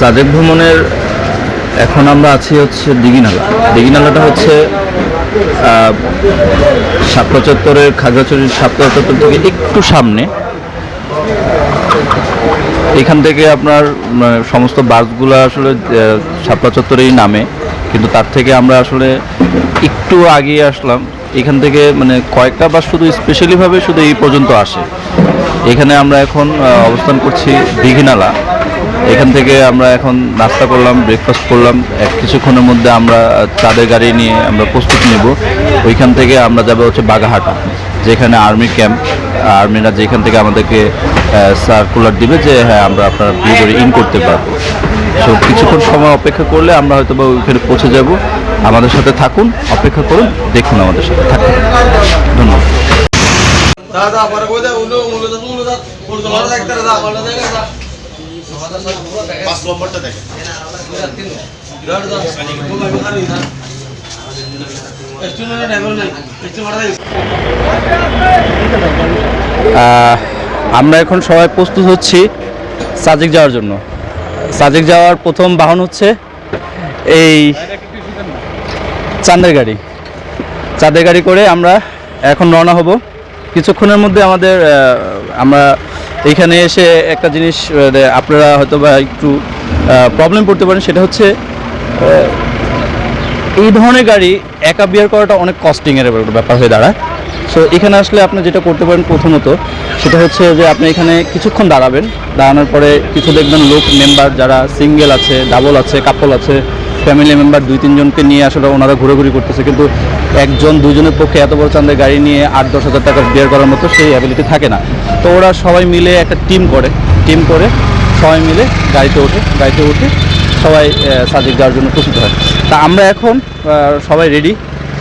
সাজেক ভ্রমণের এখন আমরা আছি হচ্ছে দিঘিনালা। দিঘিনালাটা হচ্ছে শাপলা চত্বরের, খাগড়াছড়ির শাপলা চত্বর থেকে একটু সামনে। এখান থেকে আপনার সমস্ত বাসগুলো আসলে শাপলা চত্বরেই নামে, কিন্তু তার থেকে আমরা আসলে একটু আগিয়ে আসলাম। এখান থেকে মানে কয়েকটা বাস শুধু স্পেশালিভাবে শুধু এই পর্যন্ত আসে। এখানে আমরা এখন অবস্থান করছি দিঘিনালা। এখান থেকে আমরা এখন নাস্তা করলাম, ব্রেকফাস্ট করলাম। কিছুক্ষণের মধ্যে আমরা চাঁদের গাড়ি নিয়ে আমরা প্রস্তুত নেব। ওইখান থেকে আমরা যাব হচ্ছে বাগাহাটা, যেখানে আর্মি ক্যাম্প। আর্মিরা যেখান থেকে আমাদেরকে সার্কুলার দিবে যে হ্যাঁ আমরা আপনার ভিতরে ইন করতে পারবো। সো কিছুক্ষণ সময় অপেক্ষা করলে আমরা হয়তো বা ওইখানে পৌঁছে যাব। আমাদের সাথে থাকুন, অপেক্ষা করুন, দেখুন আমাদের সাথে থাকুন। ধন্যবাদ। আমরা এখন সবাই প্রস্তুত হচ্ছি সাজেক যাওয়ার জন্য। সাজেক যাওয়ার প্রথম বাহন হচ্ছে এই চাঁদের গাড়ি। চাঁদের গাড়ি করে আমরা এখন রওনা হব। কিছুক্ষণের মধ্যে আমরা এইখানে এসে একটা জিনিস আপনারা হয়তো বা একটু প্রবলেম পড়তে পারেন, সেটা হচ্ছে এই ধরনের গাড়ি একা বিয়ার করাটা অনেক কস্টিংয়ের ব্যাপার হয়ে দাঁড়ায়। সো এখানে আসলে আপনি যেটা করতে পারেন প্রথমত, সেটা হচ্ছে যে আপনি এখানে কিছুক্ষণ দাঁড়াবেন। দাঁড়ানোর পরে কিছু দেখবেন লোক মেম্বার যারা সিঙ্গেল আছে, ডাবল আছে, কাপল আছে, ফ্যামিলি মেম্বার 2-3 জনকে নিয়ে আসলে ওনারা ঘোরাঘুরি করতেছে। কিন্তু একজন দুজনের পক্ষে এত বড় চাঁদের গাড়ি নিয়ে 8-10 হাজার টাকা বিয়ার করার মতো সেই অ্যাবিলিটি থাকে না। তো ওরা সবাই মিলে একটা টিম করে সবাই মিলে গাড়িতে উঠে সবাই সাজেক যাওয়ার জন্য প্রস্তুত হয়। তা আমরা এখন সবাই রেডি।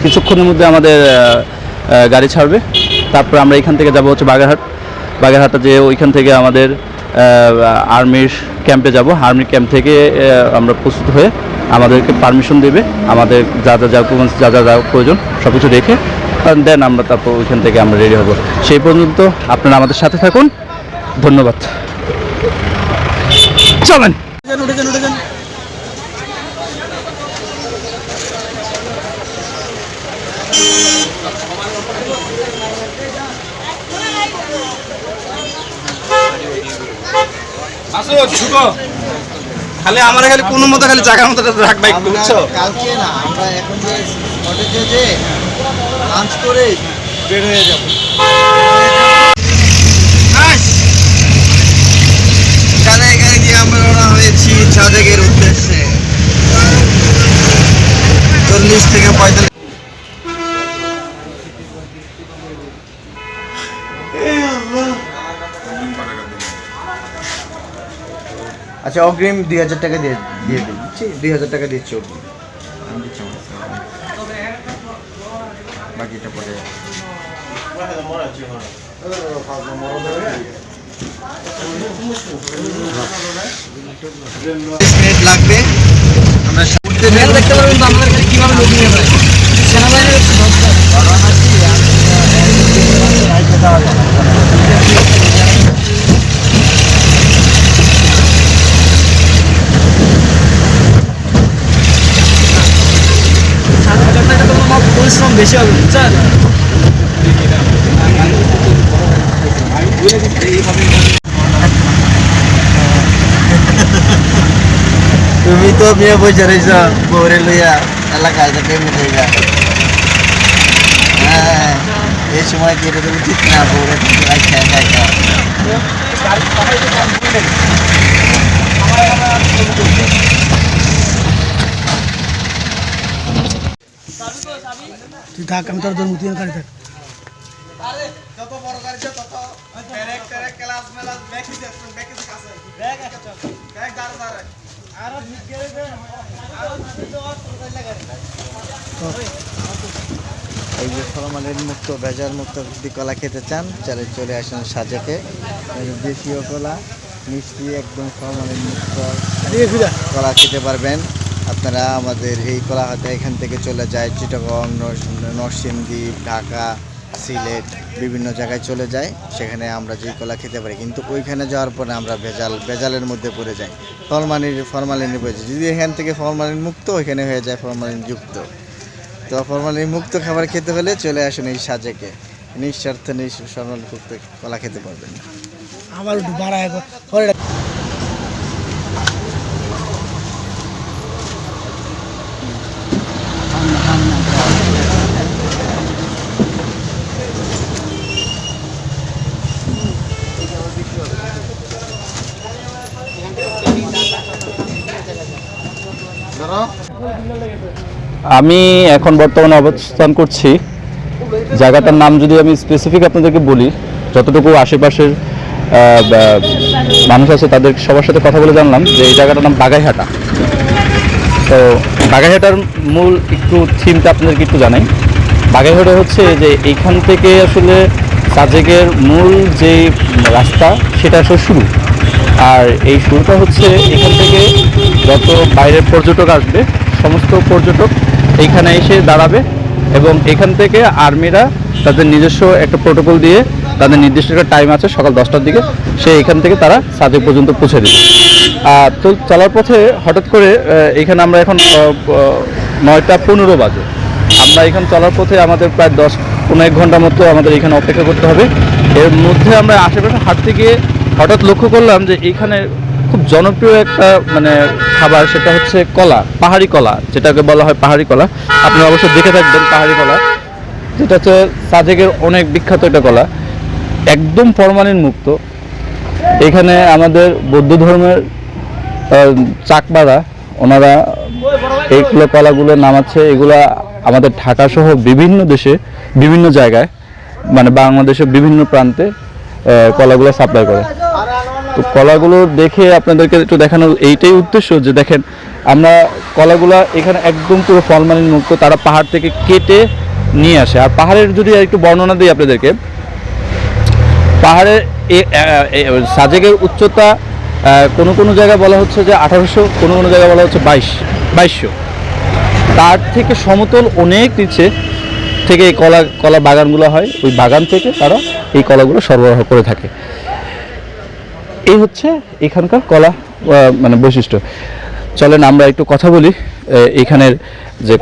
কিছুক্ষণের মধ্যে আমাদের গাড়ি ছাড়বে। তারপর আমরা এখান থেকে যাব হচ্ছে বাগেরহাটে যেয়ে ওইখান থেকে আমাদের আর্মির ক্যাম্পে যাব। আর্মির ক্যাম্প থেকে আমরা প্রস্তুত হয়ে আমাদেরকে পারমিশন দেবে, আমাদের যা প্রয়োজন সব কিছু রেখে দেন আমরা তারপর ওইখান থেকে আমরা রেডি হব। সেই পর্যন্ত আপনারা আমাদের সাথে থাকুন। ধন্যবাদ। চলেন। খালি আমার খালি কোনো মতো খালি জায়গার মতো রাখবা একটু, বুঝছো? কালকে না, আমরা এখন যে কটেজে যে লাঞ্চ করে বের হয়ে যাব। চাঁদের গাড়ি দিয়ে আমরা রওনা হয়েছি সাজেকের উদ্দেশ্যে। 40 থেকে 45। আচ্ছা, অগ্রিম 2000 টাকা দিয়ে দিচ্ছি। 2000 টাকা দিচ্ছি অগ্রিম। আমি দিচ্ছি, বাকিটা পরে মিনিট লাগবে। আমরা দেখতে পারবেন তো আমাদের কাছে কিভাবে লোক নিয়ে যায়। সেনাবাহিনীর পরিশ্রম বেশি হবে, বুঝছেন? তুমি তো মেয়ে বসে রয়েছ বউরে লইয়া এলাকায় কেমনি জায়গা। হ্যাঁ, এই সময় কি এটা তো উচিত না, বউরে তুই থাক, আমি তোর মুতি গাড়ি থাক। যত বড় গাড়ি তত ক্লাস মেলাস এই যে ফরমালিন মুক্ত, ভেজাল মুক্ত যদি কলা খেতে চান তাহলে চলে আসেন সাজেকে। দেশীয় কলা, মিষ্টি, একদম ফরমালিন মুক্ত কলা খেতে পারবেন আপনারা। আমাদের এই কলা হাতে এখান থেকে চলে যায় চিটাগং, নরসিংদী, ঢাকা, সিলেট বিভিন্ন জায়গায় চলে যায়, সেখানে আমরা যেই কলা খেতে পারি, কিন্তু ওইখানে যাওয়ার পরে আমরা ভেজালের মধ্যে পড়ে যাই, ফরমালিন পড়ে যাই। যদি এখান থেকে ফরমালিন মুক্ত, ওইখানে হয়ে যায় ফরমালিন যুক্ত। তো ফরমালিন মুক্ত খাবার খেতে হলে চলে আসুন এই সাজেকে, নিঃস্বার্থে ফরমালিন মুক্ত কলা খেতে পারবেন। আবার একটু বাড়ায় পরে আমি এখন বর্তমানে অবস্থান করছি, জায়গাটার নাম যদি আমি স্পেসিফিক আপনাদেরকে বলি, যতটুকু আশেপাশের মানুষ আছে তাদের সবার সাথে কথা বলে জানলাম যে এই জায়গাটার নাম বাগাইহাটা। তো বাগাইহাটার মূল একটু থিমটা আপনাদেরকে একটু জানাই। বাগাইহাটা হচ্ছে যে এইখান থেকে আসলে সাজেকের মূল যে রাস্তা সেটা আসলে শুরু, আর এই শুরুটা হচ্ছে এখান থেকে যত বাইরের পর্যটক আসবে সমস্ত পর্যটক এইখানে এসে দাঁড়াবে, এবং এখান থেকে আর্মিরা তাদের নিজস্ব একটা প্রোটোকল দিয়ে তাদের নির্দিষ্ট একটা টাইম আছে সকাল 10টার দিকে, সে এখান থেকে তারা সাজেক পর্যন্ত পৌঁছে দেবে। তো চলার পথে হঠাৎ করে এখানে আমরা এখন 9টা 15 বাজে, আমরা এখানে চলার পথে আমাদের প্রায় 10-15 ঘন্টা মতো আমাদের এখানে অপেক্ষা করতে হবে। এর মধ্যে আমরা আশেপাশে হাঁটতে গিয়ে হঠাৎ লক্ষ্য করলাম যে এইখানে খুব জনপ্রিয় একটা মানে খাবার, সেটা হচ্ছে কলা, পাহাড়ি কলা, যেটাকে বলা হয় পাহাড়ি কলা। আপনি অবশ্যই দেখে থাকবেন পাহাড়ি কলা, যেটা হচ্ছে সাজেকের অনেক বিখ্যাত একটা কলা, একদম ফরমালিন মুক্ত। এখানে আমাদের বৌদ্ধ ধর্মের চাকমারা ওনারা এইগুলো কলাগুলো নামাচ্ছে, এগুলা আমাদের ঢাকা সহ বিভিন্ন দেশে বিভিন্ন জায়গায় মানে বাংলাদেশের বিভিন্ন প্রান্তে কলাগুলো সাপ্লাই করে। তো কলাগুলো দেখে আপনাদেরকে একটু দেখানোর এইটাই উদ্দেশ্য যে দেখেন আমরা কলাগুলা এখানে একদম পুরো ফরমালিন মুক্ত, তারা পাহাড় থেকে কেটে নিয়ে আসে। আর পাহাড়ের যদি একটু বর্ণনা দিই আপনাদেরকে, পাহাড়ের সাজেকের উচ্চতা কোনো কোনো জায়গায় বলা হচ্ছে যে 1800, কোনো কোনো জায়গায় বলা হচ্ছে 2200। তার থেকে সমতল অনেক নিচে থেকে এই কলা বাগানগুলো হয়, ওই বাগান থেকে তারা এই কলাগুলো সরবরাহ করে থাকে। এই হচ্ছে এখানকার কলা মানে বৈশিষ্ট্য। চলেন আমরা একটু কথা বলি এখানের যে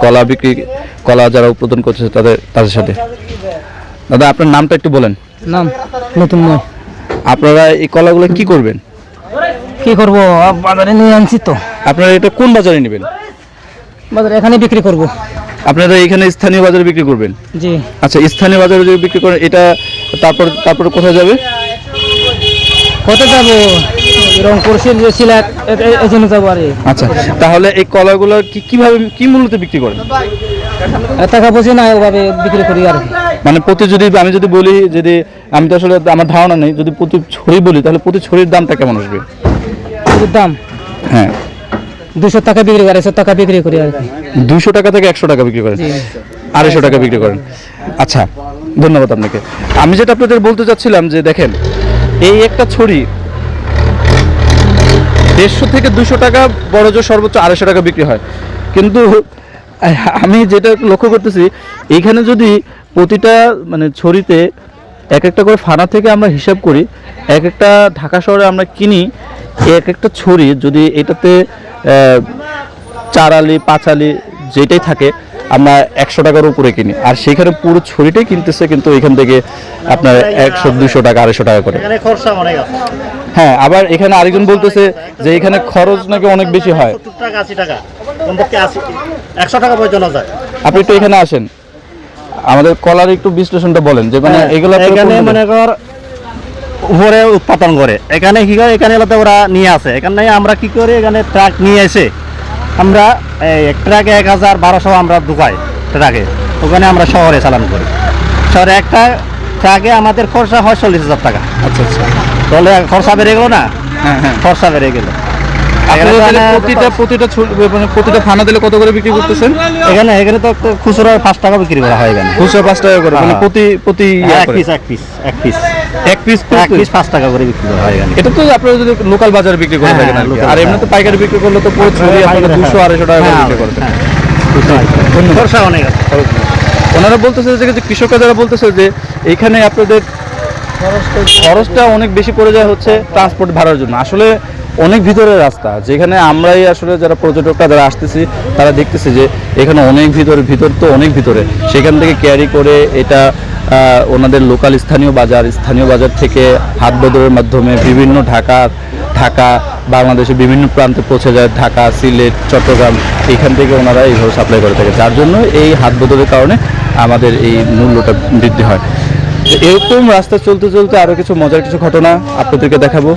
কলা যারা উৎপাদন করছে তাদের সাথে। দাদা, আপনার নামটা একটু বলেন। নাম নতুন নয়। আপনারা এই কলাগুলো কি করবেন? কি করবো, বাজারে নিয়ে আনছি তো। আপনারা এটা কোন বাজারে নেবেন? বাজারে এখানে বিক্রি করব। আপনারা এখানে স্থানীয় বাজারে বিক্রি করবেন? জি। আচ্ছা, স্থানীয় বাজারে যদি বিক্রি করেন এটা তারপরে কোথায় যাবে? কোথায় যাবো, রংপুর, সিলেট, এই জন্য যাবো। আর আচ্ছা, তাহলে এই কলাগুলো কিভাবে কি মূল্যতে বিক্রি করেন? টাকা পয়সা না ওভাবে বিক্রি করি আর কি। মানে প্রতি আমি যদি বলি, যদি আমি তো আসলে আমার ধারণা নেই, যদি প্রতি ছড়ি বলি তাহলে প্রতি ছড়ির দামটা কেমন আসবে? দাম হ্যাঁ 200 টাকা বিক্রি করি, 100 টাকা বিক্রি করি আর কি। 200 টাকা থেকে 100 টাকা বিক্রি করেন, 250 টাকা বিক্রি করেন। আচ্ছা, ধন্যবাদ আপনাকে। আমি যেটা আপনাদের বলতে চাচ্ছিলাম যে দেখেন এই একটা ছড়ি 150 থেকে 200 টাকা, বড় জোর সর্বোচ্চ 250 টাকা বিক্রি হয়। কিন্তু আমি যেটা লক্ষ্য করতেছি এইখানে যদি প্রতিটা মানে ছড়িতে এক একটা করে ফানা থেকে আমরা হিসাব করি, এক একটা ঢাকা শহরে আমরা কিনি এক একটা ছড়ি, যদি এটাতে 4 আলি 5 আলি যেটাই থাকে আমরা 100 টাকার উপরে কিনি, আর সেখানে পুরো ছড়িটাই কিনতেছে কিন্তু এখান থেকে আপনার 100-200 টাকা 250 টাকা করে। হ্যাঁ, আবার এখানে আরেকজন বলতেছে যে এখানে খরচ নাকি অনেক বেশি হয়। 70 টাকা 80 টাকা, কমপক্ষে 100 টাকা পর্যন্ত যায়। আপনি একটু এখানে আসেন, আমাদের কলার একটু বিশ্লেষণটা বলেন যে মানে এগুলো এখানে মনে কর উপরে উৎপাদন করে, এখানে কি করে, এখানে এলাতে ওরা নিয়ে আসে, এখানে আমরা কি করি, এখানে ট্রাক নিয়ে এসে আমরা এক ট্রাকে 1000-1200 আমরা ঢুকাই ট্রাকে, ওখানে আমরা শহরে চালান করি। শহরে একটা ট্রাকে আমাদের খরচা হয় 40,000 টাকা। আচ্ছা আচ্ছা, তাহলে খরচা বেড়ে গেল না? হ্যাঁ হ্যাঁ, খরচা বেড়ে গেল। প্রতিটা ফানা দিলে কত করে বিক্রি করতেছেন? এখানে তো খুচরো 5 টাকা বিক্রি করা হয়, এখানে খুচরা 5 টাকা করে, মানে প্রতি এক পিস 5 টাকা করে বিক্রি করা হয় এখানে। এটা তো আপনারা যদি লোকাল বাজারে বিক্রি করে থাকেন, আর এমনি তো পাইকারি বিক্রি করলে তো পুরো ছড়ি আপনারা 200-250 টাকা করে বিক্রি করতেন। খরচা অনেক আছে। ওনারা বলতেছে যে কৃষকরা যারা বলতেছে যে এইখানে আপনাদের খরচটা অনেক বেশি পড়ে যায় হচ্ছে ট্রান্সপোর্ট ভাড়ার জন্য। আসলে অনেক ভিতরের রাস্তা, যেখানে আমরাই আসলে যারা পর্যটকরা যারা আসতেছি তারা দেখতেছি যে এখানে অনেক ভিতর তো অনেক ভিতরে, সেখান থেকে ক্যারি করে এটা ওনাদের লোকাল স্থানীয় বাজার থেকে হাট বদরের মাধ্যমে বিভিন্ন ঢাকা বাংলাদেশের বিভিন্ন প্রান্তে পৌঁছে যায়, ঢাকা, সিলেট, চট্টগ্রাম, এখান থেকে ওনারা এইভাবে সাপ্লাই করে থাকে, যার জন্য এই হাট বদলের কারণে আমাদের এই মূল্যটা বৃদ্ধি হয়। এরকম রাস্তা চলতে চলতে আরও কিছু মজার কিছু ঘটনা আপনাদেরকে দেখাবো।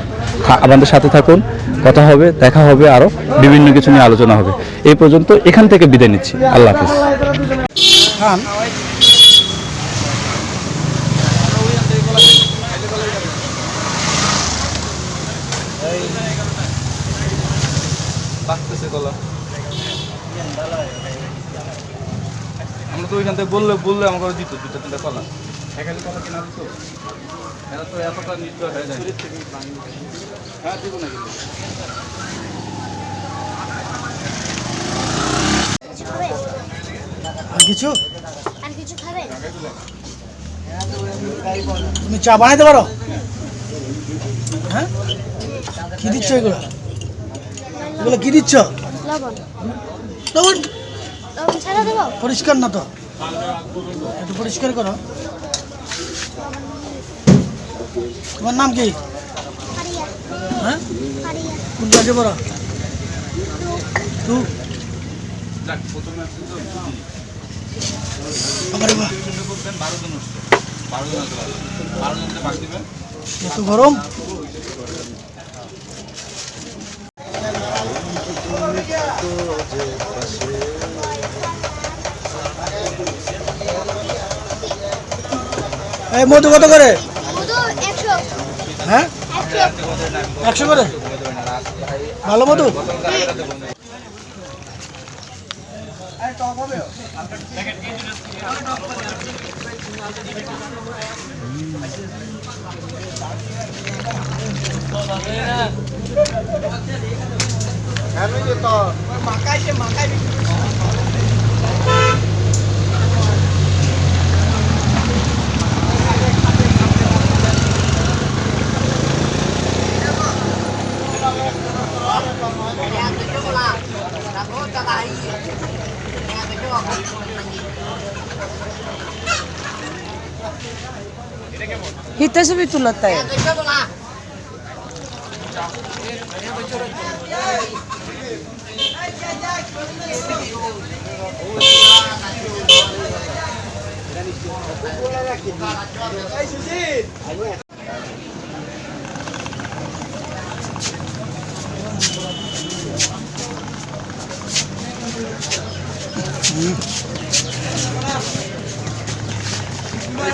আমাদের সাথে থাকুন, কথা হবে, দেখা হবে, আরও বিভিন্ন কিছু নিয়ে আলোচনা হবে। এই পর্যন্ত এখান থেকে বিদায় নিচ্ছি, আল্লাহ হাফিজ। আমরা তো ওইখান থেকে বললে আমাকে দিত 2-3টা কলা, এখানে কলা কেনা দিত, এরা তো এতটা নিশ্চয় হয়ে যায়। হ্যাঁ দিব না কিন্তু আর কিছু খাবে? তুমি চা বানাইতে পারো? হ্যাঁ, কি দিচ্ছ এগুলো? এগুলো কি দিচ্ছ? লবণ লবণ লবণ ছাড়া দেবো? পরিষ্কার না তো, একটু পরিষ্কার করো। তোমার নাম কি? ফারিয়া হ্যাঁ, ফারিয়া কোন ক্লাসে পড়ো? এত গরম। এই মধু কত করে? মধু 100 হ্যাঁ 100 করে, ভালো মধু। হিতেশ भी तुलता है।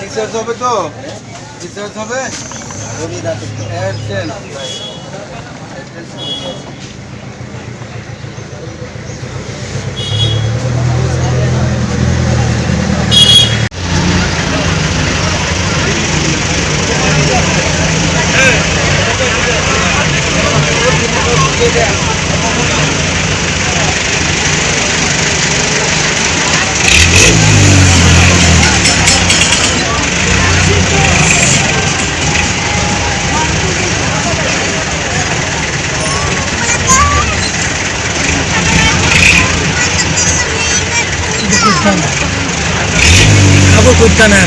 রিচার্জ হবে তো? রিচার্জ হবে? এয়ারটেল খাবো করতে না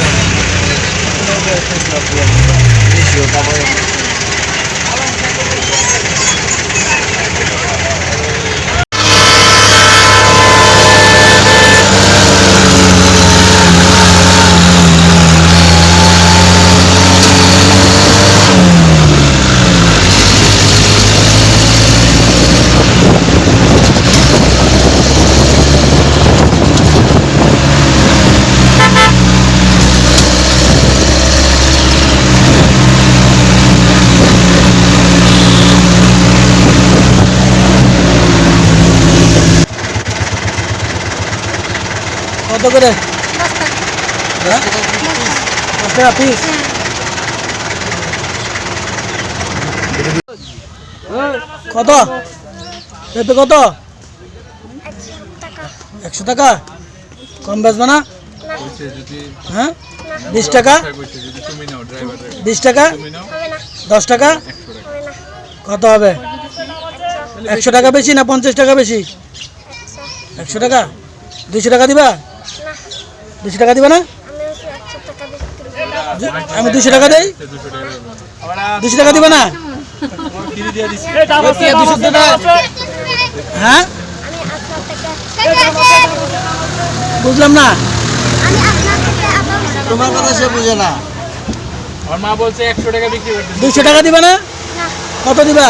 কত করে? 10 টাকা পিস। কত পেঁপে কত? 100 টাকা। কম বেচবে না? না হ্যাঁ 20 টাকা 20 টাকা 10 টাকা কত হবে 100 টাকা বেশি না 50 টাকা বেশি 100 টাকা 200 টাকা দিবা 200 টাকা দিবা না আমি 200 টাকা দেই 200 টাকা দিবা না হ্যাঁ বুঝলাম না তোমার কথা সে বুঝে না। 200 টাকা দিবা না কত দিবা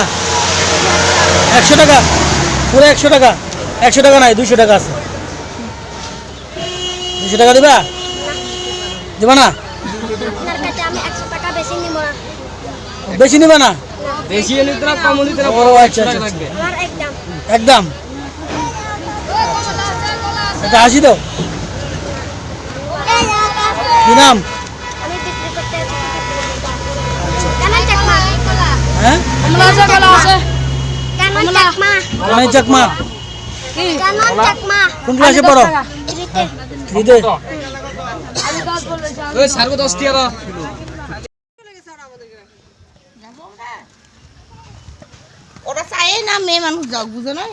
100 টাকা পুরো 100 টাকা 100 টাকা নাই 200 টাকা আছে 200 টাকা দিবা দিবা না বেশি নিবা না ও আচ্ছা আচ্ছা একদম এটা আসি তো কি নাম হ্যাঁ কানাই চাকমা কোন ক্লাসে পড়ো দিদে ওরা চাই না মেয়ে মানুষ যাও বুঝো না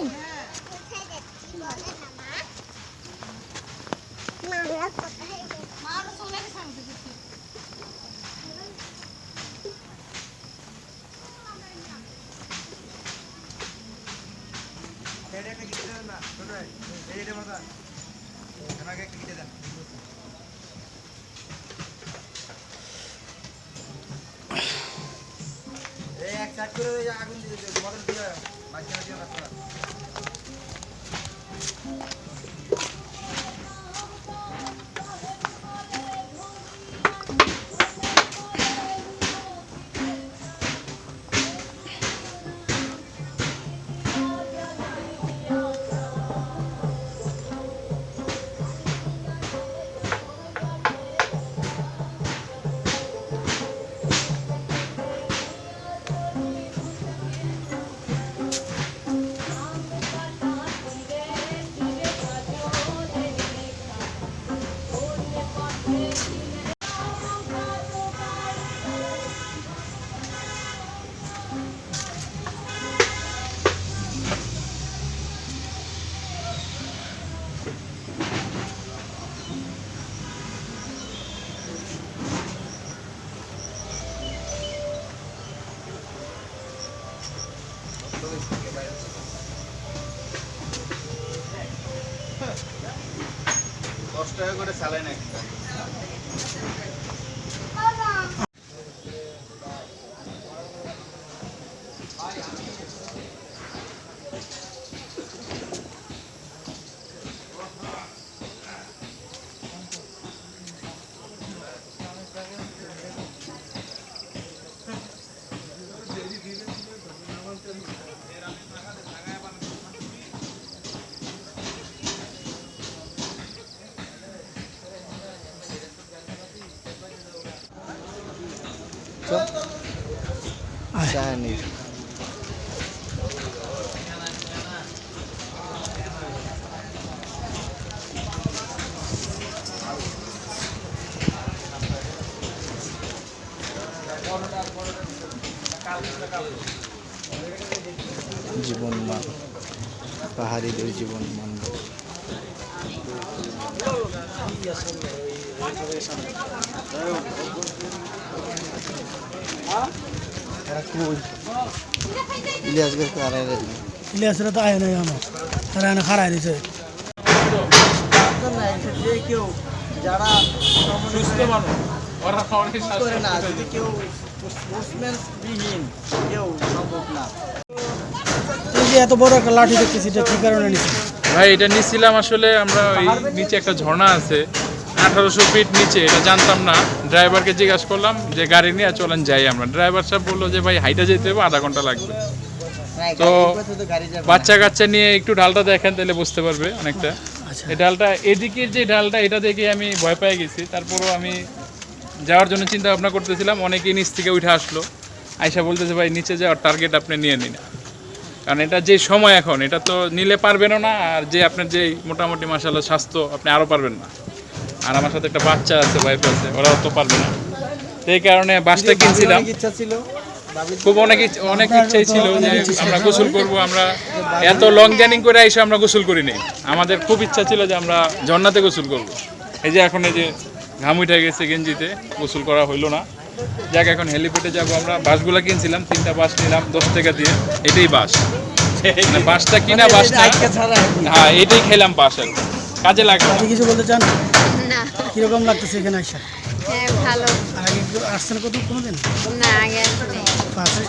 চায়নি জীবন মান পাহাড়িদের জীবন মান ইলিয়াসকে কারাই রে ইলিয়াসরা তো আয় নাই আমার তারা এনে খারাই দিছে যে কেউ যারা সুস্থ মানুষ ওরা করে না যদি কেউ স্পোর্টসম্যান বিহীন কেউ সম্ভব না এই যে এত বড় একটা লাঠি দেখতেছি এটা কি কারণে নিছি ভাই এটা নিছিলাম আসলে আমরা ওই নিচে একটা ঝর্ণা আছে 1800 ফিট নিচে, এটা জানতাম না। ড্রাইভারকে জিজ্ঞাসা করলাম যে গাড়ি নিয়ে চলেন যাই আমরা। ড্রাইভার সাহেব বললো যে ভাই হাইটা যেতে হবে, আধা ঘন্টা লাগবে। তো বাচ্চা কাচ্চা নিয়ে একটু ঢালটা দেখেন তাহলে বুঝতে পারবে অনেকটা। এই ঢালটা এদিকের যে ঢালটা এটা দেখে আমি ভয় পেয়ে গেছি। তারপরও আমি যাওয়ার জন্য চিন্তা ভাবনা করতেছিলাম, অনেকেই নিচ থেকে উঠে আসলো, আয়সা বলতেছে ভাই নিচে যাওয়ার টার্গেট আপনি নিয়ে নিন, কারণ এটা যে সময় এখন এটা তো নিলে পারবেনও না, আর যে আপনার যে মোটামুটি মাশাআল্লাহ স্বাস্থ্য আপনি আরও পারবেন না। আর আমার সাথে একটা বাচ্চা আছে, ওয়াইফ আছে, ওরাও তো পারবে না। তো এই কারণে বাসটা কিনছিলাম। ইচ্ছা ছিল খুব অনেক ইচ্ছাই ছিল যে আমরা গোসল করব। আমরা এত লং জার্নি করে এসে আমরা গোসল করিনি। আমাদের খুব ইচ্ছা ছিল যে আমরা ঝর্ণাতে গোসল করব। এই যে এখন এই যে ঘাম উঠে গেছে গেঞ্জিতে, গোসল করা হইলো না। যাক এখন হেলিপ্যাডে যাবো আমরা। বাসগুলো কিনছিলাম, 3টা বাস নিলাম 10 টাকা দিয়ে। এটাই বাস, মানে বাসটা কিনা বাস না, হ্যাঁ এটাই খেলাম বাস আর কি। কাজে লাগবে। আপনি কিছু বলতে চান? না। কিরকম লাগতেছে এখানে আসা? হ্যাঁ ভালো। আগে আসছেন কোনোদিন? না আগে আসলে। পাশে।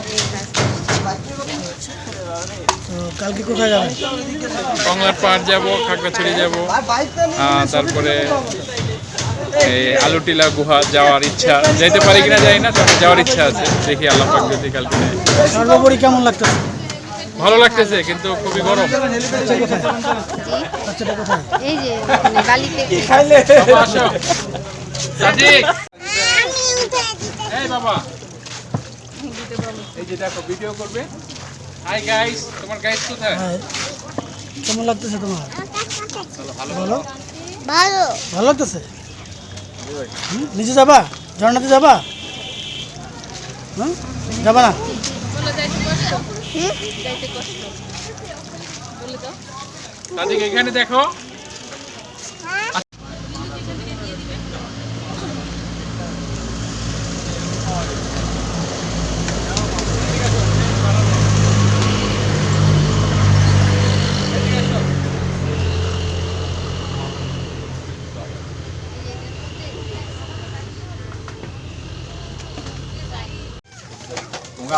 তো কালকে কোথায় যাবেন? কংলার পাহাড় যাবো, খাগড়াছড়ি যাবো, তারপরে এই আলুটিলা গুহা যাওয়ার ইচ্ছা। যেতে পারি কিনা জানি না, তবে যাওয়ার ইচ্ছা আছে। দেখি আল্লাহ পাক যদি কালকে নেয়। সর্বোপরি কেমন লাগতেছে? ভালো লাগতেছে, কিন্তু খুবই গরম। বাচ্চাটা কোথায়? এই যে ওখানে বালিতে। বাবা, আসো। সাদিক, এই বাবা, এই যে দেখো ভিডিও করবে। হাই গাইস, তোমার গাইস কোথায়? হ্যাঁ। কেমন লাগতেছে তোমার? বলো। ভালো। ভালো লাগতেছে? নিচে যাবা? ঝর্ণাতে যাবা? যাবা না? সাদিক এখানে দেখো।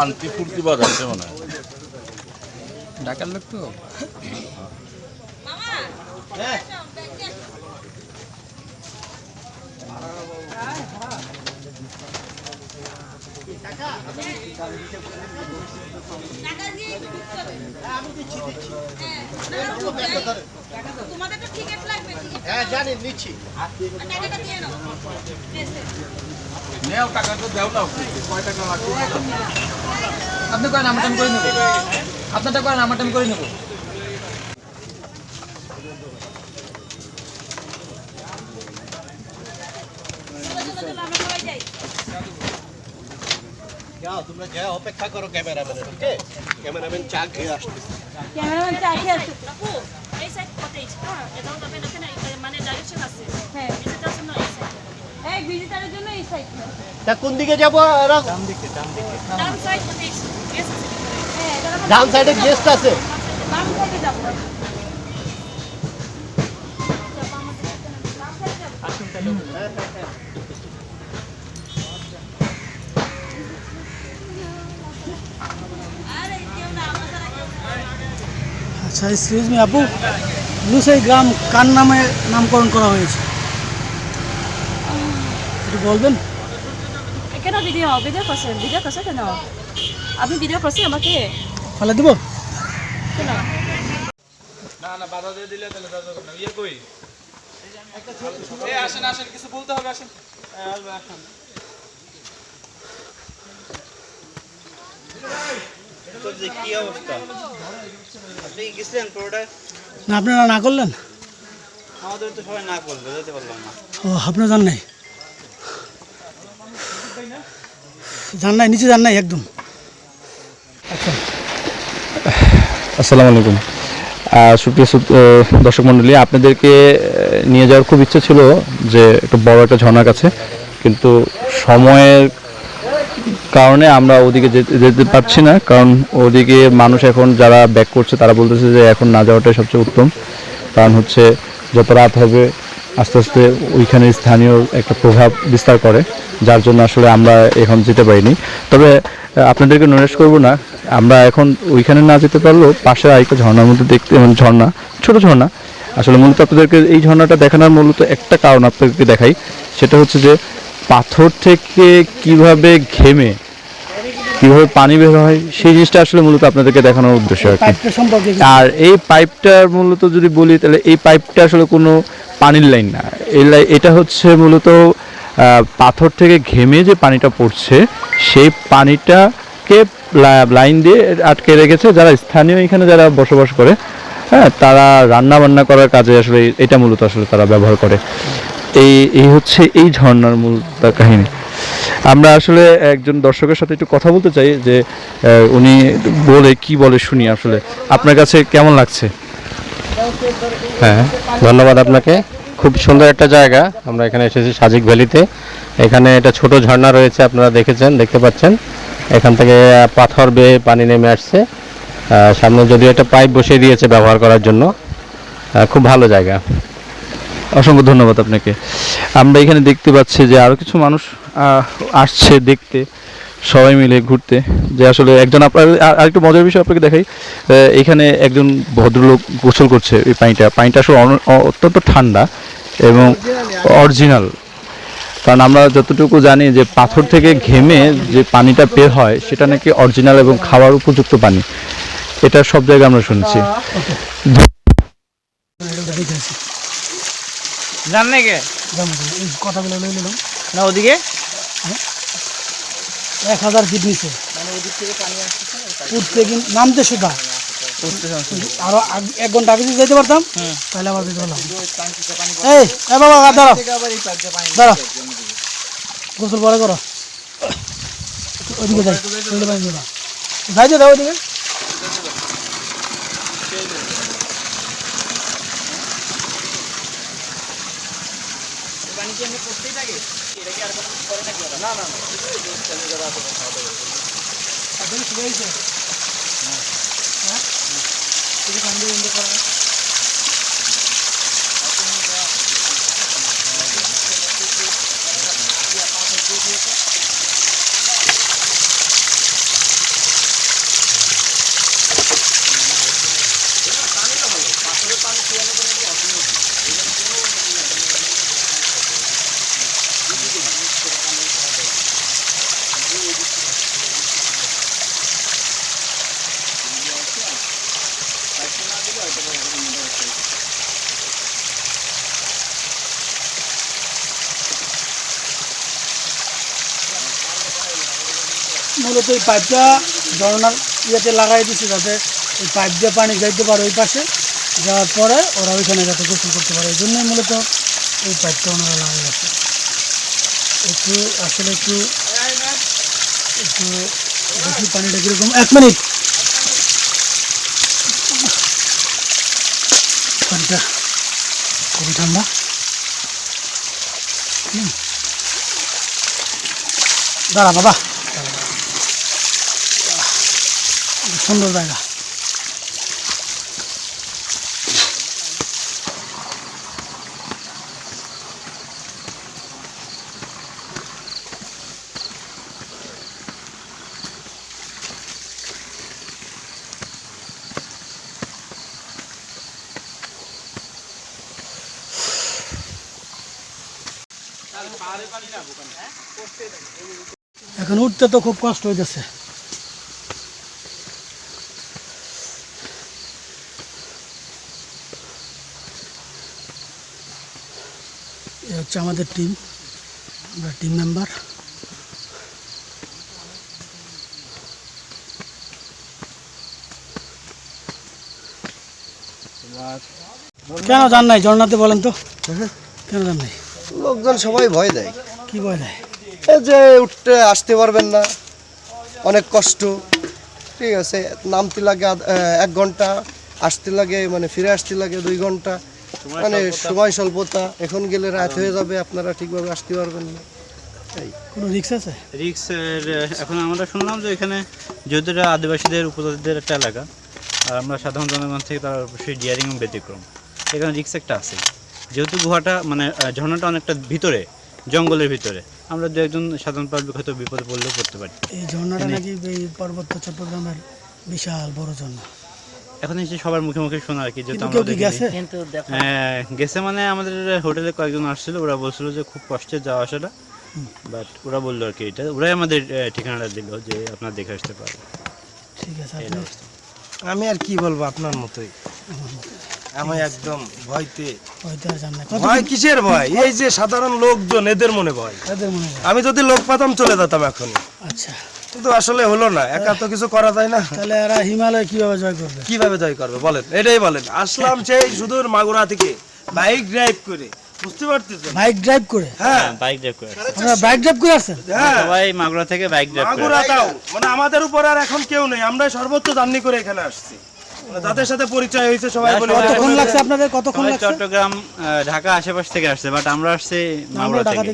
আন্টি ফুর্তি বাজাচ্ছে মনে হয়। ঢাকার লোক তো। হ্যাঁ জানি নিচ্ছি। নেও টাকা তো দেও না, কয় টাকা লাগবে? আপনি করেন, আমার টাইম করে নেব। আপনারটা করেন, আমার টাইম করে নেব। যাও তোমরা যাও, অপেক্ষা করো ক্যামেরাম্যানের। ওকে, ক্যামেরাম্যান চা খেয়ে আসবে। ক্যামেরাম্যান চা খেয়ে আসো। এই সাইড কটেজ, হ্যাঁ এটাও যাবেন এখানে, মানে ডাইরেকশন আছে। হ্যাঁ ভিজিটার জন্য এই সাইড, এই ভিজিটারের জন্য এই সাইড। তা কোন দিকে যাবো? ডান সাইড কটেজ, গেস আছে। হ্যাঁ এটা ডান সাইডে গেস্ট আছে। বাম সাইডে যাবো। আচ্ছা, এক্সকিউজ মি আপু, লুসাই গ্রাম কার নামে নামকরণ করা হয়েছে একটু বলবেন? কেন ভিডিও করছে কেন? আপনি ভিডিও করছেন আমাকে? ফেলে দেব? কেন? না না, বাধা দিয়ে দিলে তাহলে দাদা না। ইয়ে কই? এই আসেন আসেন, কিছু বলতে হবে, আসেন। কি অবস্থা? আপনি গেছিলেন পুরোটা? না, আপনারা না করলেন? আমাদের তো সবাই না করলো, যেতে পারলাম না। ও, আপনারা যান নাই? যান নাই, নিচে যান নাই একদম? আচ্ছা, আসসালামু আলাইকুম। সুপ্রিয় দর্শক মণ্ডলী, আপনাদেরকে নিয়ে যাওয়ার খুব ইচ্ছে ছিল যে একটু বড় একটা ঝর্ণার কাছে, কিন্তু সময়ের কারণে আমরা ওদিকে যেতে পারছি না। কারণ ওদিকে মানুষ এখন যারা ব্যাক করছে তারা বলতেছে যে এখন না যাওয়াটাই সবচেয়ে উত্তম। কারণ হচ্ছে যত রাত হবে আস্তে আস্তে ওইখানে স্থানীয় একটা প্রভাব বিস্তার করে, যার জন্য আসলে আমরা এখন যেতে পারিনি। তবে আপনাদেরকে নোটিস করব না, আমরা এখন ওইখানে না যেতে পারলেও পাশে আরেকটা ঝর্ণার মধ্যে দেখতে, মানে ঝর্ণা, ছোট ঝর্ণা। আসলে মূলত আপনাদেরকে এই ঝর্ণাটা দেখানোর মূলত একটা কারণ আপনাদেরকে দেখাই, সেটা হচ্ছে যে পাথর থেকে কিভাবে ঘেমে কিভাবে পানি বের হয় সেই জিনিসটা আসলে মূলত আপনাদেরকে দেখানোর উদ্দেশ্য আর কি। পাইপটা সম্পর্কে কি? আর এই পাইপটার মূলত যদি বলি তাহলে এই পাইপটা আসলে কোনো পানির লাইন না, এটা হচ্ছে মূলত পাথর থেকে ঘেমে যে পানিটা পড়ছে সেই পানিটাকে লাইন দিয়ে আটকে রেখেছে যারা স্থানীয় এখানে যারা বসবাস করে, হ্যাঁ, তারা রান্না বান্না করার কাজে আসলে এটা মূলত আসলে তারা ব্যবহার করে। এই হচ্ছে এই ঝর্ণার মূল তার কাহিনী। আমরা আসলে একজন দর্শকের সাথে একটু কথা বলতে চাই যে উনি বলে কি বলে শুনি আসলে আপনার কাছে কেমন লাগছে। হ্যাঁ, ধন্যবাদ আপনাকে। খুব সুন্দর একটা জায়গা। আমরা এখানে এসেছি সাজেক ভ্যালিতে। এখানে একটা ছোট ঝর্ণা রয়েছে, আপনারা দেখতে পাচ্ছেন। এখান থেকে পাথর বেয়ে পানি নেমে আসছে। সামনে যদিও একটা পাইপ বসিয়ে দিয়েছে ব্যবহার করার জন্য। খুব ভালো জায়গা। অসংখ্য ধন্যবাদ আপনাকে। আমরা এখানে দেখতে পাচ্ছি যে আরও কিছু মানুষ আসছে দেখতে, সবাই মিলে ঘুরতে। যে আসলে একজন আপনার আরেকটু মজার বিষয় আপনাকে দেখাই, এখানে একজন ভদ্রলোক গোসল করছে। এই পানিটা আসলে অত্যন্ত ঠান্ডা এবং অরিজিনাল। কারণ আমরা যতটুকু জানি যে পাথর থেকে ঘেমে যে পানিটা বের হয় সেটা নাকি অরিজিনাল এবং খাওয়ার উপযুক্ত পানি। এটা সব জায়গায় আমরা শুনছি। জান নাকি কথাগুলো লই নিলাম না ওদিকে 1000 ফিট নিচে উঠতে কিন্তু নামতে সুদা আরো 1 ঘন্টা আগে যদি যেতে পারতাম তাহলে আবার যেতে পারলাম। এই বাবা দাঁড়াও দাঁড়াও, গোসল পরে করো। ওইদিকে যাই, যাইতে দাও ওইদিকে। মূলত এই পাইপটা ঝর্ণার ইয়েতে লাগাই দিচ্ছে যাতে এই পাইপ দিয়ে পানি যাইতে পারে ওই পাশে, যাওয়ার পরে ওরা ওইখানে যাতে গোসল করতে পারে। এই জন্যই মূলত এই পাইপটা ওনারা লাগাই আছে। একটু আসলে একটু দেখি পানিটা কীরকম। 1 মিনিট, পানিটা খুবই ঠান্ডা। দাঁড়া বাবা, সুন্দর জায়গা। এখন উঠতে তো খুব কষ্ট হইতেছে। এ হচ্ছে আমাদের টিম, আমরা টিম মেম্বার। কেন যান নাই ঝর্ণাতে বলেন তো? কেন যান নাই? লোকজন সবাই ভয় দেয়। কি ভয় দেয়? এই যে উঠতে আসতে পারবেন না, অনেক কষ্ট। ঠিক আছে, নামতে লাগে 1 ঘন্টা, আসতে লাগে মানে ফিরে আসতে লাগে 2 ঘন্টা, মানে সময় স্বল্পতা। এখন গেলে রাত হয়ে যাবে, আপনারা ঠিকভাবে আসতে পারবেন না। কোনো রিস্ক আছে? রিক্সের এখন আমরা শুনলাম যে এখানে যেহেতু এটা আদিবাসীদের উপজাতিদের একটা এলাকা, আর আমরা সাধারণ জনগণ থেকে তার অবশ্যই ডিয়ারিং ব্যতিক্রম, এখানে রিক্স একটা আছে। যেহেতু গুহাটা মানে ঝর্ণাটা অনেকটা ভিতরে, জঙ্গলের ভিতরে, আমরা 2-1 সাধারণ পাবলিক হয়তো বিপদে পড়লেও পড়তে পারি। এই ঝর্ণাটা নাকি এই পার্বত্য চট্টগ্রামের বিশাল বড় ঝর্ণা। এখন এসে সবার মুখে মুখে শোনা আর কি, যেহেতু কেউ কি গেছে? গেছে মানে আমাদের হোটেলে কয়েকজন আসছিল, ওরা বলছিল যে খুব কষ্টে যাওয়া আসাটা, বাট ওরা বললো আর কি এটা ওরাই আমাদের ঠিকানাটা দিল যে আপনারা দেখে আসতে পারবেন। ঠিক আছে। আমি আর কি বলবো, আপনার মতোই আমি একদম ভয়তে। ভয় কিসের ভয়? এই যে সাধারণ লোকজন, এদের মনে ভয়। আমি যদি লোক পাতাম চলে যেতাম এখনই। আচ্ছা, কিন্তু আসলে হলো না, একা তো কিছু করা যায় না। তাহলে এরা হিমালয় কিভাবে জয় করবে? কিভাবে জয় করবে বলেন, এটাই বলেন। আসলাম সেই সুদূর মাগুরা থেকে বাইক ড্রাইভ করে, বুঝতে পারতেছেন বাইক ড্রাইভ করে হ্যাঁ বাইক ড্রাইভ করে আপনারা বাইক ড্রাইভ করে আসছেন সবাই মাগুরা থেকে বাইক ড্রাইভ করে মাগুরা তাও মানে আমাদের উপর আর এখন কেউ নেই আমরা সর্বোচ্চ জার্নি করে এখানে আসছি মানে তাদের সাথে পরিচয় হয়েছে সবাই বলে কতক্ষণ লাগছে আপনাদের কতক্ষণ লাগছে চট্টগ্রাম ঢাকা আশেপাশ থেকে আসছে বাট আমরা আসছি মাগুরা থেকে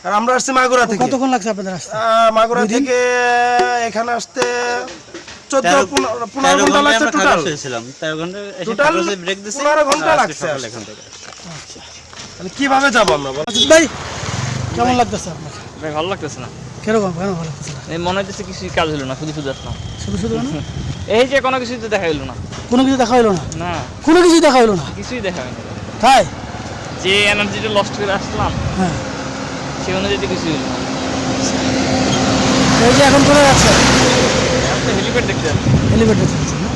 আর আমরা আসছি মাগুরা থেকে কতক্ষণ লাগছে আপনাদের আসতে মাগুরা থেকে এখানে আসতে 14-15 ঘন্টা লাগছে টোটাল 13 ঘন্টা এসে খাগড়াছড়ি ব্রেক দিছি 15 ঘন্টা লাগছে এখান থেকে আচ্ছা তাহলে কিভাবে যাব আমরা ভাই কেমন লাগতেছে আপনার ভাই ভালো লাগতেছে না কিরকম কেন ভালো লাগতেছে এই মনে হচ্ছে কিছুই কাজ হলো না, শুধু শুধু আসলাম। শুধু শুধু না এই যে কোনো কিছুই তো দেখা হলো না। কোনো কিছু দেখা হলো না না কোনো কিছু দেখা হলো না কিছুই দেখা হয়নি। তাই যে এনার্জিটা লস্ট করে আসলাম হ্যাঁ সে অনুযায়ী কিছুই হলো না। এই যে এখন কোথায় যাচ্ছে আমি তো হেলিপ্যাড দেখতে যাচ্ছি। হেলিপ্যাড যাচ্ছে না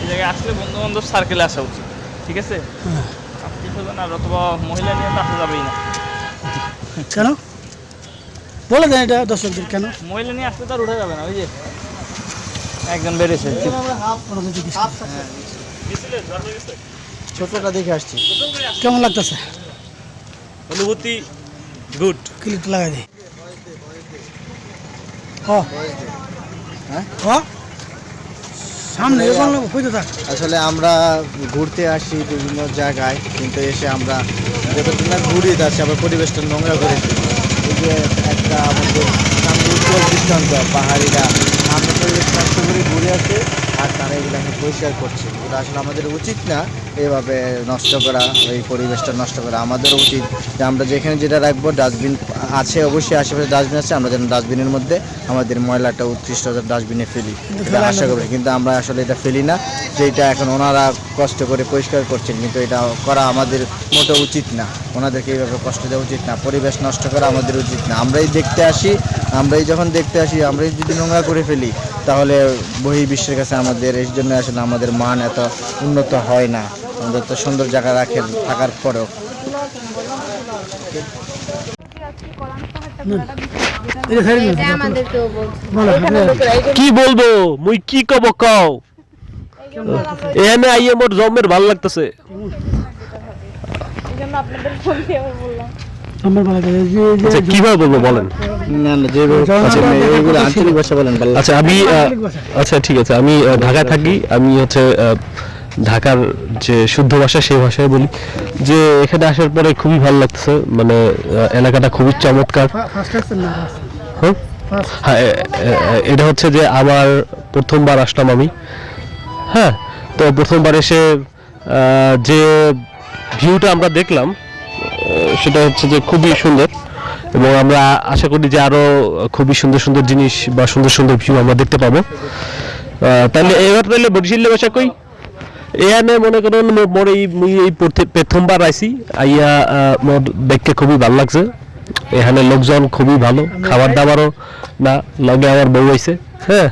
এই জায়গায় আসলে বন্ধু বান্ধব সার্কেলে আসা উচিত, ঠিক আছে? হ্যাঁ আত্মীয় স্বজন আর অথবা মহিলা নিয়ে তো আসা যাবেই না। কেন বলে দেন এটা দর্শকদের কেন মহিলা নিয়ে আসলে তো আর উঠা যাবে না। ওই যে একজন বেড়েছে ছোটটা দেখে আসছি কেমন লাগতেছে অনুভূতি গুড ক্লিক লাগাই দে সামনে কইতে থাক আসলে আমরা ঘুরতে আসি বিভিন্ন জায়গায় কিন্তু এসে আমরা যতদিন না ঘুরি তার সে আবার পরিবেশটা নোংরা করে ফেলি। এই যে একটা আমাদের সামনে উজ্জ্বল দৃষ্টান্ত পাহাড়িরা আমরা পরিবেশ নষ্ট করে ঘুরে আসে আর তারা এগুলোকে পরিষ্কার করছে। এটা আসলে আমাদের উচিত না এভাবে নষ্ট করা, এই পরিবেশটা নষ্ট করা। আমাদেরও উচিত যে আমরা যেখানে যেটা রাখবো ডাস্টবিন আছে, অবশ্যই আশেপাশে ডাস্টবিন আছে, আমরা যেন ডাস্টবিনের মধ্যে আমাদের ময়লাটা উৎকৃষ্ট ডাস্টবিনে ফেলি, এটা আশা করি। কিন্তু আমরা আসলে এটা ফেলি না, যেটা এখন ওনারা কষ্ট করে পরিষ্কার করছেন, কিন্তু এটা করা আমাদের মোটেও উচিত না। ওনাদেরকে এইভাবে কষ্ট দেওয়া উচিত না, পরিবেশ নষ্ট করা আমাদের উচিত না। আমরাই দেখতে আসি, আমরাই যখন দেখতে আসি আমরাই যদি নোংরা করে ফেলি তাহলে বহির্বিশ্বের কাছে আমাদের এই জন্য আসলে আমাদের মান এত উন্নত হয় না। আমাদের তো সুন্দর জায়গা রাখেন থাকার পরেও। এটা আমাদেরকেও বলছে। কি বলবো মুই কি কব কও এখানে আইয়ে মোর জমের ভালো লাগতেছে। এইজন্য আপনাদের ফোন দিয়ে আবার বললাম। আমার ভালো লাগে আচ্ছা কিভাবে বলবো বলেন? না না যেভাবে এইগুলো আঞ্চলিক ভাষা বলেন। আচ্ছা আমি আচ্ছা ঠিক আছে, আমি ঢাকায় থাকি, আমি হচ্ছে ঢাকার যে শুদ্ধ ভাষা সেই ভাষায় বলি যে এখানে আসার পরে খুবই ভালো লাগতেছে, মানে এলাকাটা খুবই চমৎকার। হ্যাঁ এটা হচ্ছে যে আমার প্রথমবার আসলাম আমি, হ্যাঁ তো প্রথমবার এসে যে ভিউটা আমরা দেখলাম সেটা হচ্ছে যে খুবই সুন্দর, এবং আমরা আশা করি যে আরো খুবই সুন্দর সুন্দর জিনিস বা সুন্দর সুন্দর ভিউ আমরা দেখতে পাবো। তাহলে এবার তাহলে বরিশালের ভাষা কই এখানে মনে করেন মোর এই প্রথমবার আইসি আইয়া মোর দেখতে খুবই ভালো লাগছে। এখানে লোকজন খুবই ভালো, খাবার দাবারও না লগে আমার বউ হয়েছে, হ্যাঁ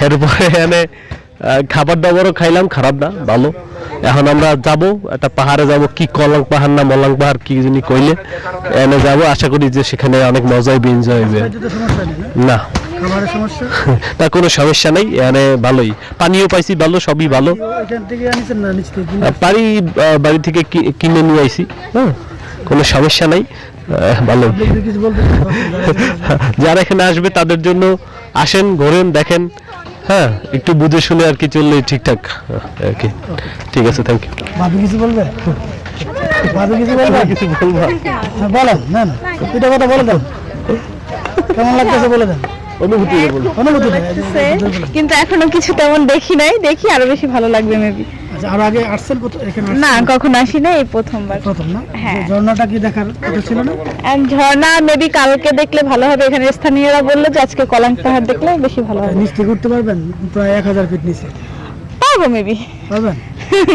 এরপরে এখানে খাবার দাবারও খাইলাম, খারাপ না ভালো। এখন আমরা যাব একটা পাহাড়ে যাব, কি কলং পাহাড় না মলাং পাহাড় কি জানি কইলে, এনে যাব, আশা করি যে সেখানে অনেক মজা হইবে, এনজয় হইবে। না তা কোনো সমস্যা নেই, এখানে ভালোই পানিও পাইছি ভালো, সবই ভালো। বাড়ি থেকে কিনে নিয়ে আইছি, হ্যাঁ কোনো সমস্যা নাই, ভালো। যারা এখানে আসবে তাদের জন্য আসেন, ঘোরেন, দেখেন, হ্যাঁ একটু বুঝে শুনে আর কি চললে ঠিকঠাক আর কি। ঠিক আছে, থ্যাংক ইউ। ভাবি কিছু বলবে? ভাবি কিছু বলবে? কিছু বলবো বলেন, না না এটা কথা বলে দেন, কেমন লাগতেছে বলে দেন। অনুভূতি কিন্তু এখনো কিছু তেমন দেখি নাই, দেখি আরো বেশি ভালো লাগবে মেবি। আচ্ছা আর আগে আসছেন এখানে? না কখনো আসি না, এই প্রথমবার। প্রথম না? হ্যাঁ। ঝর্ণাটা কি দেখার কথা ছিল না? ঝর্ণা মেবি কালকে দেখলে ভালো হবে, এখানে স্থানীয়রা বললো যে আজকে কলাং পাহাড় দেখলে বেশি ভালো হবে। নিচ থেকে উঠতে পারবেন প্রায় 1000 ফিট নিচে? পারবো মেবি, পারবেন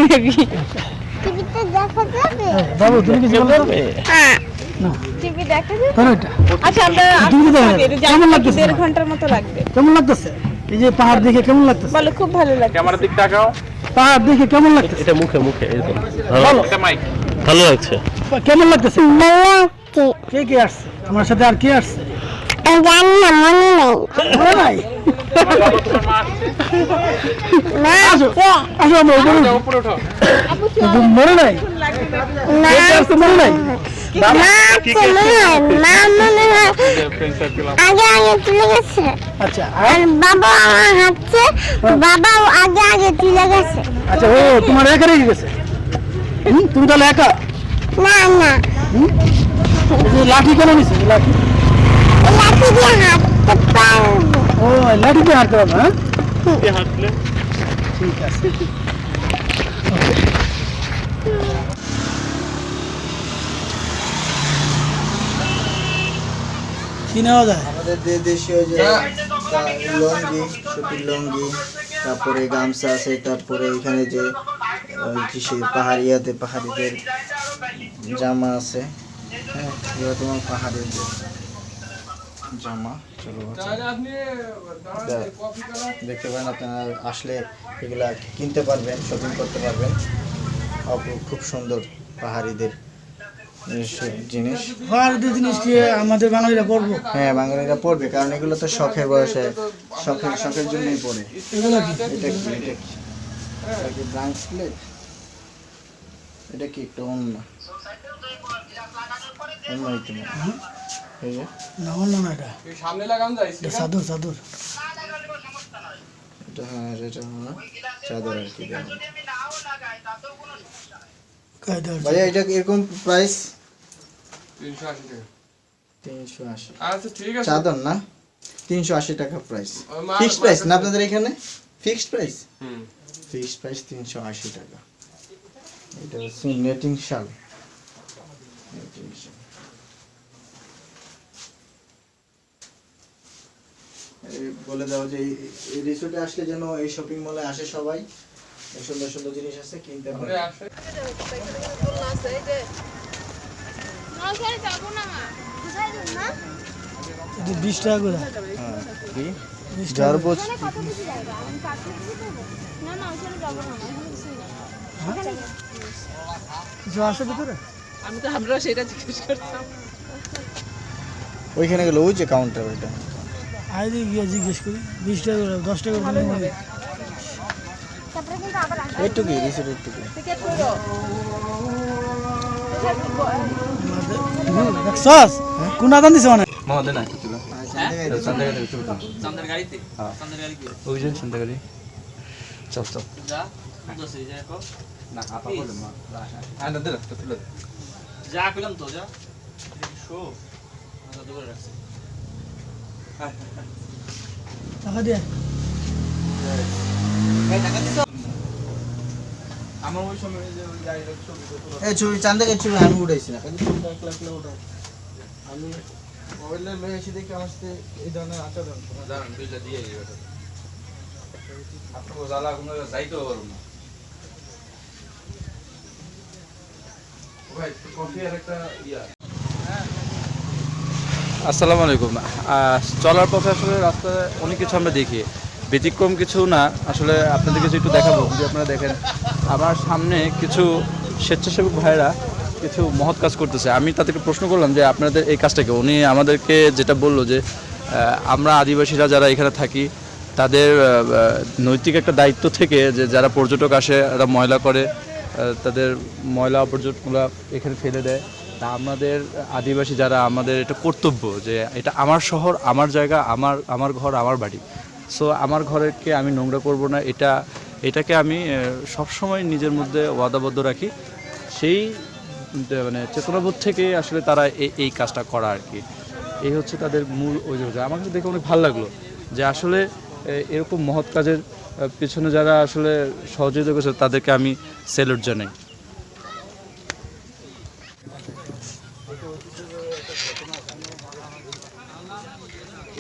মেবি। টিভিতে দেখা যাবে? বাবু তুমি কিছু বলবে? হ্যাঁ না টিভি দেখা যাবে। কেন এটা আচ্ছা আমরা কেমন লাগতেছে? 1.5 ঘন্টার মতো লাগবে। কেমন লাগতেছে এই যে পাহাড় দেখে? কেমন লাগতেছে? বলো খুব ভালো লাগছে। ক্যামেরার দিক তাকাও। পাহাড় দেখে কেমন লাগতেছে? এটা মুখে মুখে এরকম ভালো, এটা মাইক। ভালো লাগছে। কেমন লাগতেছে? কে কে আসছে আমার সাথে? আর কে আসছে? জানি না, মনে নেই। মনে নাই? না আসো আসো আমরা উপরে উঠি। উপরে ওঠো। মনে নাই? না আসছে মনে নাই? মা আছে মনে হয়, মা মনে হয় আগে আগে চলে গেছে। আচ্ছা আর বাবা আমার হাঁটছে, বাবাও আগে আগে চলে গেছে। আচ্ছা, ও তোমার একা রেখে গেছে? তুমি তাহলে একা? না না, এই যে লাঠি কেন নিছে? লাঠি, লাঠি দিয়ে হাঁটতে পারবো। ও লাঠি দিয়ে হাঁটতে পারবে? হ্যাঁ, হাঁটলে ঠিক আছে। কি নেওয়া যায়? আমাদের দেশীয় যে লঙ্গি, সুতির লঙ্গি, তারপরে গামছা আছে, তারপরে এখানে যে পাহাড়িদের জামা আছে। হ্যাঁ, এগুলো তোমার পাহাড়ের যে জামা। চলো দেখতে পারেন, আপনারা আসলে এগুলা কিনতে পারবেন, শপিং করতে পারবেন। খুব সুন্দর পাহাড়িদের জিনিস। পাহাড়িদের জিনিস কি আমাদের বাঙালিরা পরবো? হ্যাঁ, বাঙালিরা পড়বে, কারণ এগুলো তো শখের বয়সে, শখের জন্যই পড়ে। এগুলো কি? এটা কি ব্রাঞ্চলেট? এটা কি একটা অন্য এই যে না, অন্য না, এটা সামনে লাগান যায় এটা চাদর। চাদর, এটা, হ্যাঁ এটা হলো চাদর আর কি। ভাইয়া এটা এরকম প্রাইস 380 টাকা। 380। আচ্ছা ঠিক আছে, চাদর না, 380 টাকা প্রাইস। ফিক্সড প্রাইস না আপনাদের এখানে? Fixed price? ফিক্সড প্রাইস 380 টাকা। এটা হচ্ছে নেটিং শাল। বলে দাও যে এই রিসোর্টে আসলে যেন এই শপিং মলে আসে সবাই, সুন্দর সুন্দর জিনিস আছে, কিনতে পারে। এটা 20 টাকা করে। হ্যাঁ, কি 20 টাকা। জারবোজ না না, ওখানে যাবো না, ওখানে কিছুই না। কিছু আছে ভিতরে? আমি তো আমরা সেটা জিজ্ঞেস করতাম। ওইখানে গেল, ওই যে কাউন্টার, ওইটা আইলে গিয়ে জিজ্ঞেস করি। 20 টাকা করে, 10 টাকা করে নেবে। তারপরে কিন্তু আবার আসবে। একটু কি রিসোর্ট একটু কি দেখছস? কোন আদান দিছে মানে? মামাদের না কিছু না চান্দের গাড়িতে ওই যে চান্দের গাড়ি চল যা দোসে যা কো না আপা বলে মা আয় না দে তো তুলে যা কইলাম তো যা শো না দূরে রাখছি টাকা দিয়ে আমার ওই সময় যে ওই ডাইরেক্ট ছবি তো এই ছবি চান্দাকে ছবি আমি উঠাইছি না, কিন্তু ছবিটা একলা একলা উঠাই। আমি মোবাইলে লয়ে এসে দেখি আমার সাথে এই ধরনের আচরণ। জানেন দুইটা দিয়ে দিই ওটা আপনাকে জ্বালা কোনো যাইতেও পারবো না ভাই। কফি আর একটা ইয়া। আসসালামু আলাইকুম। চলার পথে আসলে রাস্তায় অনেক কিছু আমরা দেখি, ব্যতিক্রম কিছু না আসলে আপনাদের কিছু একটু দেখাবো। যদি আপনারা দেখেন আমার সামনে কিছু স্বেচ্ছাসেবক ভাইরা কিছু মহৎ কাজ করতেছে। আমি তাদেরকে প্রশ্ন করলাম যে আপনাদের এই কাজটাকে, উনি আমাদেরকে যেটা বললো যে আমরা আদিবাসীরা যারা এখানে থাকি তাদের নৈতিক একটা দায়িত্ব থেকে যে যারা পর্যটক আসে এরা ময়লা করে, তাদের ময়লা আবর্জনাগুলো এখানে ফেলে দেয়। তা আমাদের আদিবাসী যারা, আমাদের এটা কর্তব্য যে এটা আমার শহর, আমার জায়গা, আমার ঘর, আমার বাড়ি। সো আমার ঘরকে আমি নোংরা করব না, এটাকে আমি সবসময় নিজের মধ্যে ওয়াদাবদ্ধ রাখি। সেই মানে চেতনাবোধ থেকে আসলে তারা এই কাজটা করা আর কি। এই হচ্ছে তাদের মূল অভিযোগ। আমার কাছে দেখে অনেক ভালো লাগলো যে আসলে এরকম মহৎ কাজের পিছনে যারা আসলে সহযোগিতা করেছে তাদেরকে আমি স্যালুট জানাই।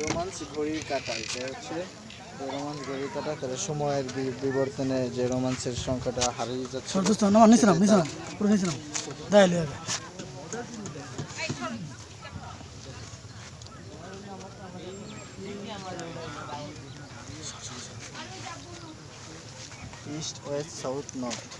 রোমান্স ঘড়ির কাঁটা, এটা হচ্ছে রোমান্স ঘড়ির কাঁটা। তাহলে সময়ের বিবর্তনে যে রোমান্সের সংখ্যাটা হারিয়ে যাচ্ছে। সর্বোচ্চ না নিছে না পুরো নিছে না দাইলে হবে। East, West, south, north.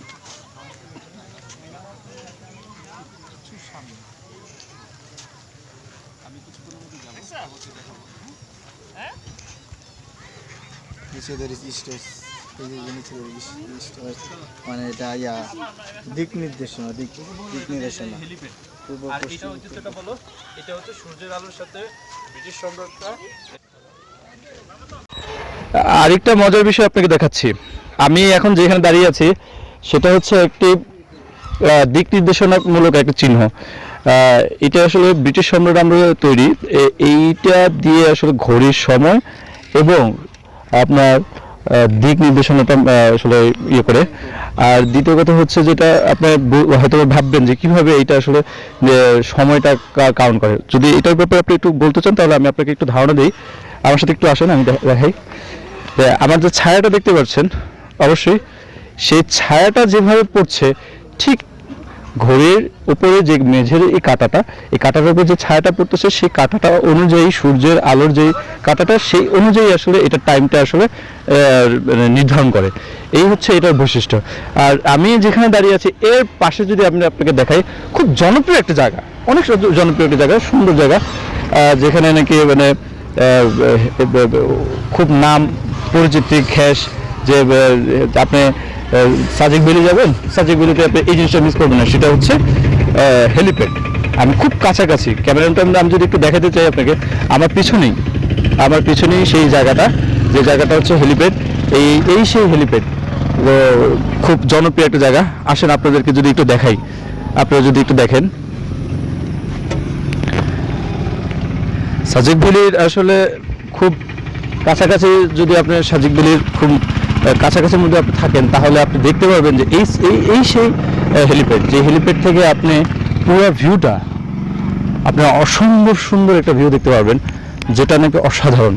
There is east, west. মানে এটা দিক নির্দেশনা দিক নির্দেশনা পূর্ব পশ্চিম যেটা বলো এটা হচ্ছে সূর্যের আলোর সাথে ব্রিটিশ সম্রাটরা। আরেকটা মজার বিষয় আপনাকে দেখাচ্ছি। আমি এখন যেখানে দাঁড়িয়ে আছি সেটা হচ্ছে একটি দিক নির্দেশনামূলক একটা চিহ্ন। এটা আসলে ব্রিটিশ সম্রাট আমলে তৈরি। এইটা দিয়ে আসলে ঘড়ির সময় এবং আপনার দিক নির্দেশনাটা আসলে ইয়ে করে। আর দ্বিতীয় কথা হচ্ছে যেটা আপনার হয়তো ভাববেন যে কিভাবে এটা আসলে সময়টা কাউন্ট করে। যদি এটার ব্যাপারে আপনি একটু বলতে চান তাহলে আমি আপনাকে একটু ধারণা দিই। আমার সাথে একটু আসেন, আমি দেখাই। আমার যে ছায়াটা দেখতে পাচ্ছেন অবশ্যই সেই ছায়াটা যেভাবে পড়ছে ঠিক ঘড়ির উপরে যে মেঝের এই কাঁটাটার উপর যে ছায়াটা পড়তেছে সেই কাঁটাটা অনুযায়ী সূর্যের আলোর যে কাঁটাটা সেই অনুযায়ী আসলে এটা টাইমটা আসলে নির্ধারণ করে। এই হচ্ছে এটার বৈশিষ্ট্য। আর আমি যেখানে দাঁড়িয়ে আছি এর পাশে যদি আমি আপনাকে দেখাই, খুব জনপ্রিয় একটা জায়গা, অনেক জনপ্রিয় একটা জায়গা, সুন্দর জায়গা, যেখানে নাকি মানে খুব নাম পরিচিতি খ্যাস যে আপনি সাজেক ভ্যালি যাবেন, সাজেক ভ্যালিতে আপনি এই জিনিসটা মিস করবেন না, সেটা হচ্ছে হেলিপ্যাড। আমি খুব কাছাকাছি ক্যামেরাটা আমি যদি একটু দেখাতে চাই আপনাকে, আমার পিছনেই সেই জায়গাটা, যে জায়গাটা হচ্ছে হেলিপ্যাড। এই সেই হেলিপ্যাড, খুব জনপ্রিয় একটা জায়গা। আসেন আপনাদেরকে যদি একটু দেখাই, আপনারা যদি একটু দেখেন সাজেক ভ্যালির আসলে খুব কাছাকাছি, যদি আপনি সাজেক ভ্যালির খুব কাছাকাছির মধ্যে আপনি থাকেন তাহলে আপনি দেখতে পারবেন যে এই সেই হেলিপ্যাড, যে হেলিপ্যাড থেকে আপনি পুরো ভিউটা, আপনি অসম্ভব সুন্দর একটা ভিউ দেখতে পারবেন, যেটা নাকি অসাধারণ।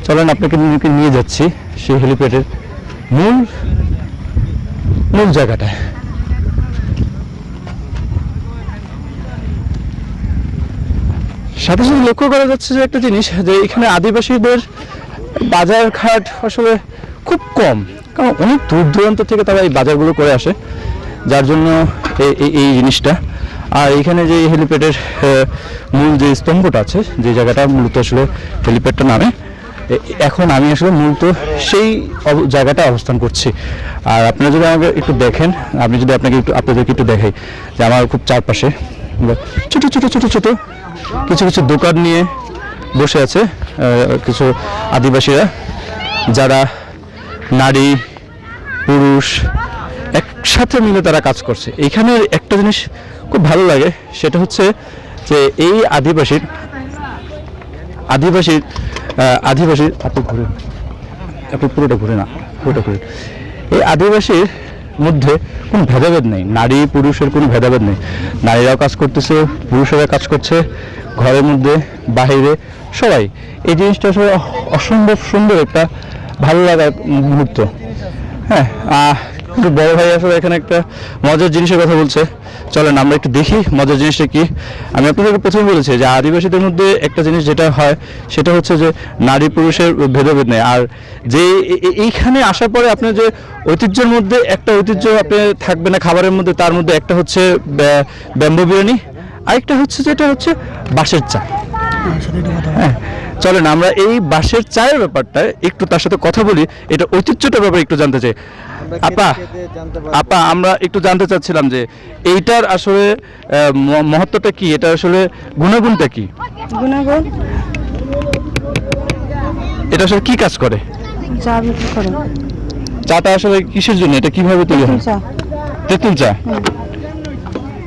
চলেন আপনাকে নিয়ে যাচ্ছি সেই হেলিপ্যাডের মূল জায়গাটায়। সাথে সাথে লক্ষ্য করা যাচ্ছে যে একটা জিনিস, যে এখানে আদিবাসীদের বাজার ঘাট আসলে খুব কম, কারণ অনেক দূর দূরান্ত থেকে তারা এই বাজারগুলো করে আসে, যার জন্য এই জিনিসটা। আর এখানে যে হেলিপ্যাডের মূল যে স্তম্ভটা আছে, যে জায়গাটা মূলত আসলে হেলিপ্যাডটা নামে, এখন আমি আসলে মূলত সেই জায়গাটা অবস্থান করছি। আর আপনারা যদি আমাকে একটু দেখেন, আমি যদি আপনাদেরকে একটু দেখাই যে আমার খুব চারপাশে ছোট ছোট ছোট ছোট কিছু কিছু দোকান নিয়ে বসে আছে কিছু আদিবাসীরা, যারা নারী পুরুষ একসাথে মিলে তারা কাজ করছে। এইখানে একটা জিনিস খুব ভালো লাগে, সেটা হচ্ছে যে এই আদিবাসীর আপনি ঘুরে, আপনি পুরোটা ঘুরে না, পুরোটা ঘুরে। এই আদিবাসীর মধ্যে কোনো ভেদাভেদ নেই, নারী পুরুষের কোনো ভেদাভেদ নেই। নারীরাও কাজ করতেছে, পুরুষেরা কাজ করছে, ঘরের মধ্যে বাহিরে সবাই। এই জিনিসটা আসলে অসম্ভব সুন্দর একটা ভালো লাগার মুহূর্ত। হ্যাঁ, কিন্তু বড় ভাই আসলে এখানে একটা মজার জিনিসের কথা বলছে, চলেন আমরা একটু দেখি মজার জিনিসটা কি। আমি আপনাদেরকে প্রথমে বলেছি যে আদিবাসীদের মধ্যে একটা জিনিস যেটা হয় সেটা হচ্ছে যে নারী পুরুষের ভেদাভেদ নেই। আর যে এইখানে আসার পরে আপনার যে ঐতিহ্যের মধ্যে একটা ঐতিহ্য আপনি থাকবে না খাবারের মধ্যে, তার মধ্যে একটা হচ্ছে ব্যাম্বু বিরিয়ানি, আরেকটা হচ্ছে যেটা হচ্ছে বাঁশের চা। হ্যাঁ, চলেন আমরা এই বাঁশের চায়ের ব্যাপারটা একটু তার সাথে কথা বলি, এটা ঐতিহ্যটার ব্যাপারে একটু জানতে চাই। আপা আমরা একটু জানতে চাচ্ছিলাম যে এইটার আসলে মহত্বটা কি, এটা আসলে গুণাগুণটা কি? গুণাগুণ এটা আসলে কি কাজ করে? চা বিক্রি করে। চাটা আসলে কিসের জন্য, এটা কিভাবে তৈরি হয়? চা, তেঁতুল চা।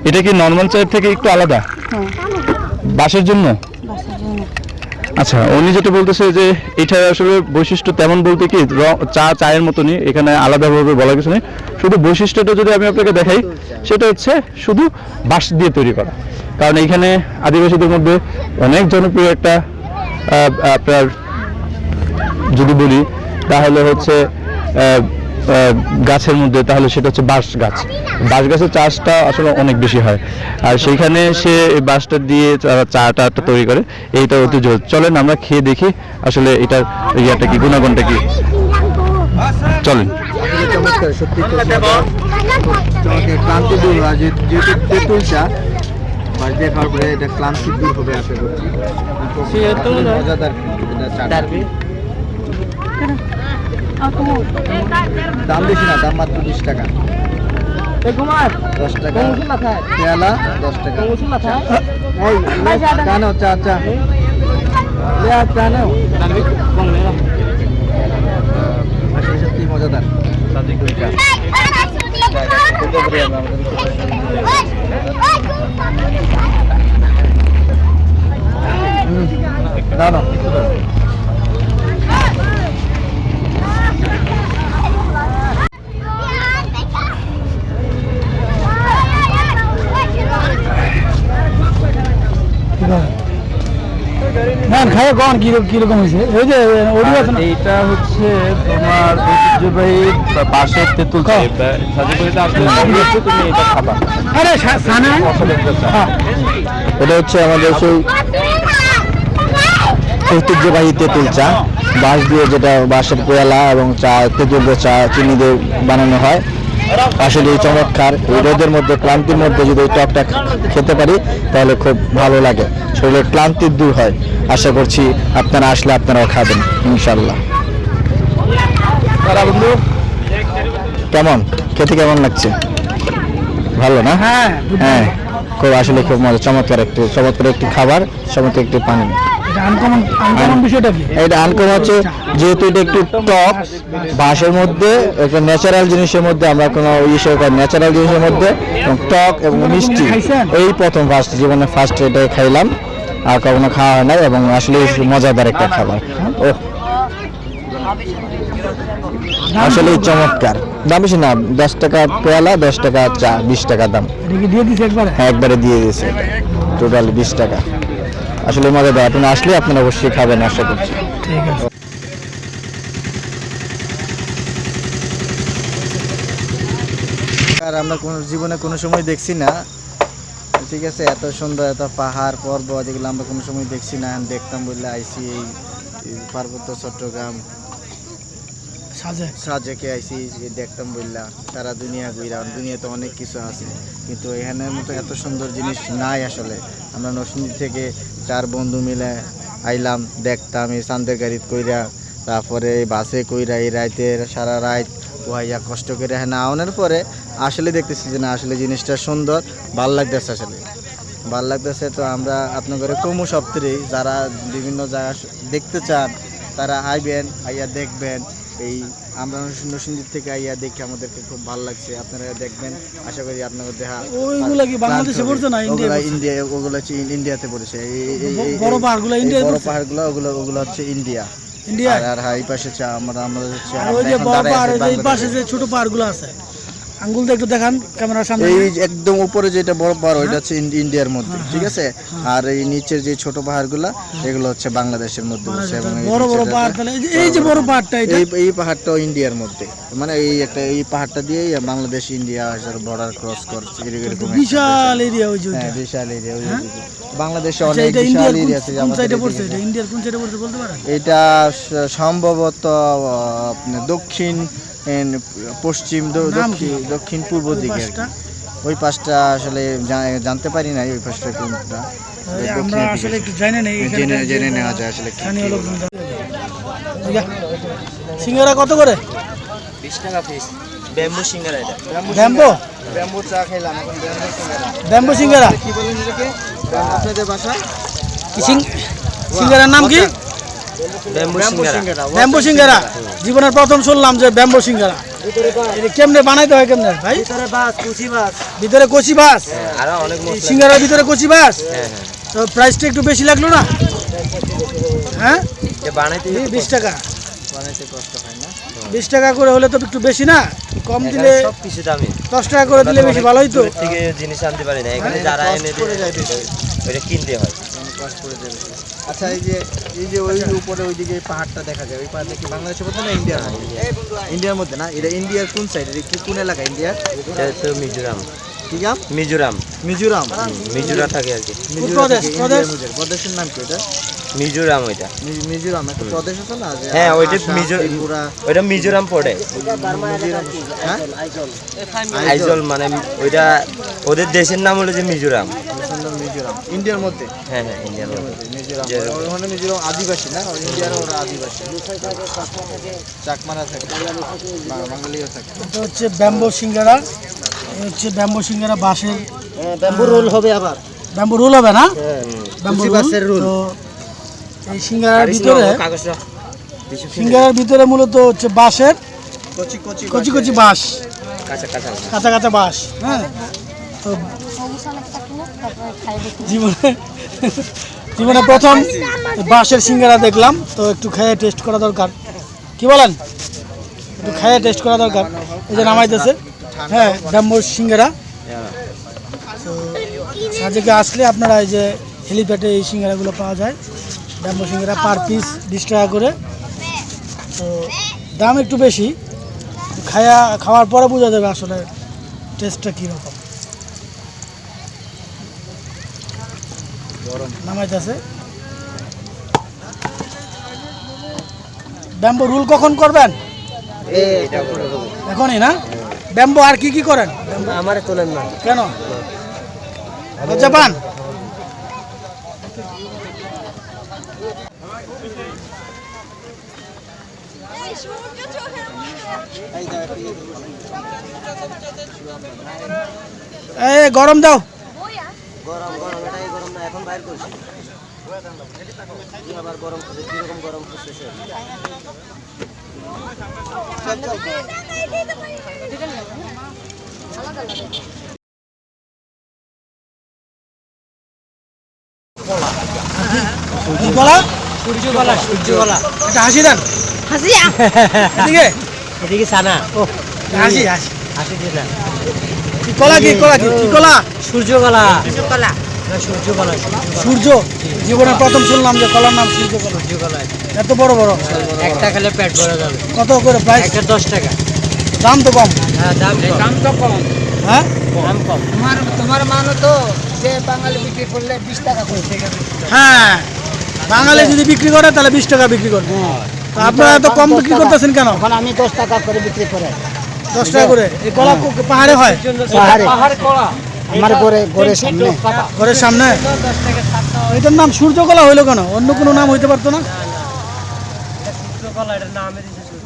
এটা কি নর্মাল চায়ের থেকে একটু আলাদা? বাঁশের জন্য? আচ্ছা, উনি যেটা বলতেছে যে এটা আসলে বৈশিষ্ট্য তেমন বলতে কি চায়ের মতনই, এখানে আলাদাভাবে বলা কিছু নেই। শুধু বৈশিষ্ট্যটা যদি আমি আপনাকে দেখাই সেটা হচ্ছে শুধু বাঁশ দিয়ে তৈরি করা। কারণ এইখানে আদিবাসীদের মধ্যে অনেক জনপ্রিয় একটা আপনার যদি বলি তাহলে হচ্ছে গাছের মধ্যে, তাহলে সেটা হচ্ছে বাঁশ গাছ। বাঁশ গাছের চাষটা আসলে অনেক বেশি হয়, আর সেইখানে সে এই বাঁশটা দিয়ে চাটা তৈরি করে। এইটা ঐতিহ্য। চলেন আমরা খেয়ে দেখি আসলে এটার ইয়াটা কি, গুণাগুণটা কি। চলেন। সত্যি ক্লান্তি দূর হয়, যেহেতু তেঁতুল চা বাস দিয়ে খাওয়ার পরে এটা ক্লান্তি দূর হবে আশা করছি। মজাদার চাটা। দাম বেশি না, দাম মাত্র 20 টাকা। 10 টাকা পেয়ালা, 10 টাকা। চা নাও, চা চা চা নাও। আসলে সত্যি মজাদার। না না খায় কখন কিরকম হয়েছে? ওই যে ওডিও আছে না, এইটা হচ্ছে তোমার ঐতিহ্যবাহী পাশের তেঁতুল চা। সাজেপুরিতে আসলে তুমি এটা খাবা। আরে সানা এটা হচ্ছে আমাদের সেই ঐতিহ্যবাহী তেঁতুল চা, বাঁশ দিয়ে, যেটা বাঁশের পেয়ালা এবং চা তেঁতুল চা চিনি দিয়ে বানানো হয়। আসলে চমৎকার। এই রোদের মধ্যে, ক্লান্তির মধ্যে যদি এই টকটা খেতে পারি তাহলে খুব ভালো লাগে, শরীরের ক্লান্তি দূর হয়। আশা করছি আপনারা আসলে আপনারাও খাবেন ইনশাল্লাহ। বন্ধু কেমন খেতে, কেমন লাগছে? ভালো না? হ্যাঁ, খুব আসলে খুব মজা। চমৎকার একটি খাবার, চমৎকার একটি পানি। বিষয়টা কি? এটা আনকমন হচ্ছে যেহেতু এটা একটু টক, বাঁশের মধ্যে একটা ন্যাচারাল জিনিসের মধ্যে, আমরা কোনো ন্যাচারাল জিনিসের মধ্যে টক এবং মিষ্টি, এই প্রথম জীবনে ফার্স্ট এটা খাইলাম, আর কখনো খাওয়া হয় নাই, এবং আসলে মজাদার একটা খাবার। ও আসলে চমৎকার। দাম বেশি না, 10 টাকা পেয়ালা, 10 টাকা চা, 20 টাকা দাম। হ্যাঁ, একবারে দিয়ে দিয়েছে, টোটাল 20 টাকা। আসলে মজাদার। আপনি আসলে আপনারা অবশ্যই খাবেন, আশা করছি। ঠিক আছে। আর আমরা কোনো জীবনে কোনো সময় দেখছি না, ঠিক আছে, এত সুন্দর এত পাহাড় পর্বত, এগুলো আমরা কোনো সময় দেখছি না। দেখতাম বললে আইসি এই পার্বত্য চট্টগ্রাম সাজেকে আইসি, দেখতাম বললা সারা দুনিয়া ঘুরা। দুনিয়াতে অনেক কিছু আছে, কিন্তু এখানের মতো এত সুন্দর জিনিস নাই আসলে। আমরা নরসিংদী থেকে 4 বন্ধু মিলে আইলাম, দেখতাম এই চান্দের গাড়িত কইরা, তারপরে এই বাসে কইরা, এই রাইতের সারা রাত ওয়াইয়া কষ্ট করে হ্যাঁ আওয়ানোর পরে আসলে দেখতেছি যে না, আসলে জিনিসটা সুন্দর, ভাল লাগতেছে, আসলে ভাল লাগতেছে। তো আমরা আপনাদের কমু সপ্তাহে যারা বিভিন্ন জায়গা দেখতে চান তারা আইবেন, আইয়া দেখবেন। এই আমরা নরসিংদীর থেকে আইয়া দেখে আমাদেরকে খুব ভালো লাগছে, আপনারা দেখবেন। আশা করি আপনাদের দেখা। ওইগুলা কি বাংলাদেশে পড়ছে না ইন্ডিয়া? ওগুলো হচ্ছে ইন্ডিয়াতে পড়েছে। বড় পাহাড়গুলো ইন্ডিয়া, বড় পাহাড়গুলো ওগুলো হচ্ছে ইন্ডিয়া। আর এই পাশে আমরা হচ্ছে ওই যে বড় পাহাড়, এই পাশে যে ছোট পাহাড়গুলো আছে, আঙ্গুল দিয়ে একটু দেখান ক্যামেরার সামনে। এই একদম উপরে যেটা বড় পাহাড়, ওইটা হচ্ছে ইন্ডিয়ার মধ্যে, ঠিক আছে। আর এই নিচের যে ছোট পাহাড়গুলো, এগুলো হচ্ছে বাংলাদেশের মধ্যে বসে। এবং বড় বড় পাহাড়, তাহলে এই যে বড় পাহাড়টা, এই পাহাড়টাও ইন্ডিয়ার মধ্যে, মানে এই পাহাড়টা দিয়ে বাংলাদেশ ইন্ডিয়া বর্ডার ক্রস করছে, এরকম বিশাল এরিয়া। ওই যে বিশাল এরিয়া, বাংলাদেশে অনেক বিশাল এরিয়া আছে। ইন্ডিয়ার কোন সাইডে পড়ছে বলতে পারেন? এটা সম্ভবত দক্ষিণ পশ্চিম, দক্ষিণ পূর্ব দিকে। ওই পাশটা আসলে জানতে পারি না, ওই পাশটা কোনটা। আমরা আসলে একটু জানি না, জেনে নেওয়া যায় আসলে। সিঙ্গারা কত করে? 20 টাকা পিস। ব্যাম্বু সিঙ্গারা। এটা ব্যাম্বু চা খেলাম, এখন ব্যাম্বু সিঙ্গারা। কি বলেন এটাকে আপনাদের ভাষায়? সিঙ্গারার নাম কি? ব্যাম্বু সিঙ্গারা। জীবনের প্রথম শুনলাম যে ব্যাম্বু সিঙ্গারা। এটা কেমনে বানাইতে হয়, কেমনে ভাই? ভিতরে কচি বাস, সিঙ্গারার ভিতরে কচি বাস। তো প্রাইসটা একটু বেশি লাগলো না? হ্যাঁ, 20 টাকা। 20 টাকা করে হলে তো একটু বেশি না? কম দিলে 10 টাকা করে দিলে বেশি ভালো হইতো। জিনিস আনতে পারি না, এখানে যারা এনে ওইটা কিনতে হয়। আচ্ছা, এই যে ওই উপরে ওইদিকে পাহাড়টা দেখা যায়, ওই পাহাড়টা কি বাংলাদেশের মধ্যে না ইন্ডিয়ার মধ্যে? ইন্ডিয়ার মধ্যে না? এটা ইন্ডিয়ার কোন সাইড? এটা কোন এলাকা ইন্ডিয়ার? মিজোরাম। কি নাম? মিজোরাম। মিজোরাম থাকে আর কি। প্রদেশের নাম কি এটা? মিজোরাম। ওইটা মিজোরাম একটা প্রদেশ আছে না? হ্যাঁ, ওইটা ওইটা মিজোরাম পড়ে। হ্যাঁ, আইজল মানে ওইটা ওদের দেশের নাম হলো যে মিজোরাম। ইন্ডিয়ার মধ্যে হ্যাঁ হ্যাঁ ইন্ডিয়ান মিজোরাম ওখানে মিজোরাম আদিবাসী না ইন্ডিয়ার ওরা আদিবাসী চাকমারা থাকে বাঙালিও থাকে। এটা হচ্ছে ব্যাম্বো সিঙ্গারা, এই হচ্ছে ব্যাম্বো সিঙ্গারা বাঁশের ব্যাম্বু রোল হবে আবার ব্যাম্বো রোল হবে না, ব্যাম্বো বাঁশের রোল। তো এই সিঙ্গারার ভিতরে সিঙ্গারার ভিতরে মূলত হচ্ছে বাঁশের কচি কচি কচি কচি বাঁশ, কাঁচা কাঁচা কাঁচা কাঁচা বাঁশ। হ্যাঁ, তো জীবনে জীবনে প্রথম বাঁশের সিঙ্গারা দেখলাম, তো একটু খেয়ে টেস্ট করা দরকার। কি বলেন? একটু খেয়ে টেস্ট করা দরকার। এই যে নামাইতেছে, হ্যাঁ ব্যাম্বো সিঙ্গারা। তো সাজেকে আসলে আপনারা এই যে হেলিপ্যাডে এই সিঙ্গারাগুলো পাওয়া যায়, ব্যাম্বো সিঙ্গারা পার পিস 20 টাকা করে। তো দাম একটু বেশি, খাওয়ার পরে বোঝা যাবে আসলে টেস্টটা কীরকম। নামাইতেছে। ব্যাম্বো রুল কখন করবেন? এখনই না? ব্যাম্বো আর কি কি করেন? আমারে তোলেন না কেন লজ্জা পান? এই গরম দাও। গরম গরম এটাই গরম না এখন বাইর করছি আবার গরম কিরকম গরম করতেছে কলা সূর্যকলা সূর্যকলা এটা হাসি দেন হাসিয়া এদিকে এদিকে সানা ও হাসি হাসি হাসি দিয়ে না কি কলা কি কলা কি কি কলা? সূর্যকলা সূর্যকলা সূর্যকলা সূর্য জীবনে প্রথম শুনলাম যে কলার নাম সূর্যকলা। সূর্যকলা এত বড় বড় একটা খেলে পেট ভরে যাবে কত করে প্রাইস? একটা 10 টাকা দাম তো কম। হ্যাঁ দাম তো কম হ্যাঁ দাম কম তোমার মানো তো যে বাঙালি বিক্রি করলে 20 টাকা করে থেকে হ্যাঁ, বাঙালি যদি বিক্রি করে তাহলে 20 টাকা বিক্রি করবে। তো আপনারা এত কম বিক্রি করতেছেন কেন? এখন আমি 10 টাকা করে বিক্রি করে 10 টাকা করে। এই কলা পাহাড়ে হয়? পাহাড় কলা আমার ঘরের সামনে ঘরের সামনে। এটার নাম সূর্যকলা হইলো কেন? অন্য কোনো নাম হইতে পারতো না? সূর্যকলা এর নামে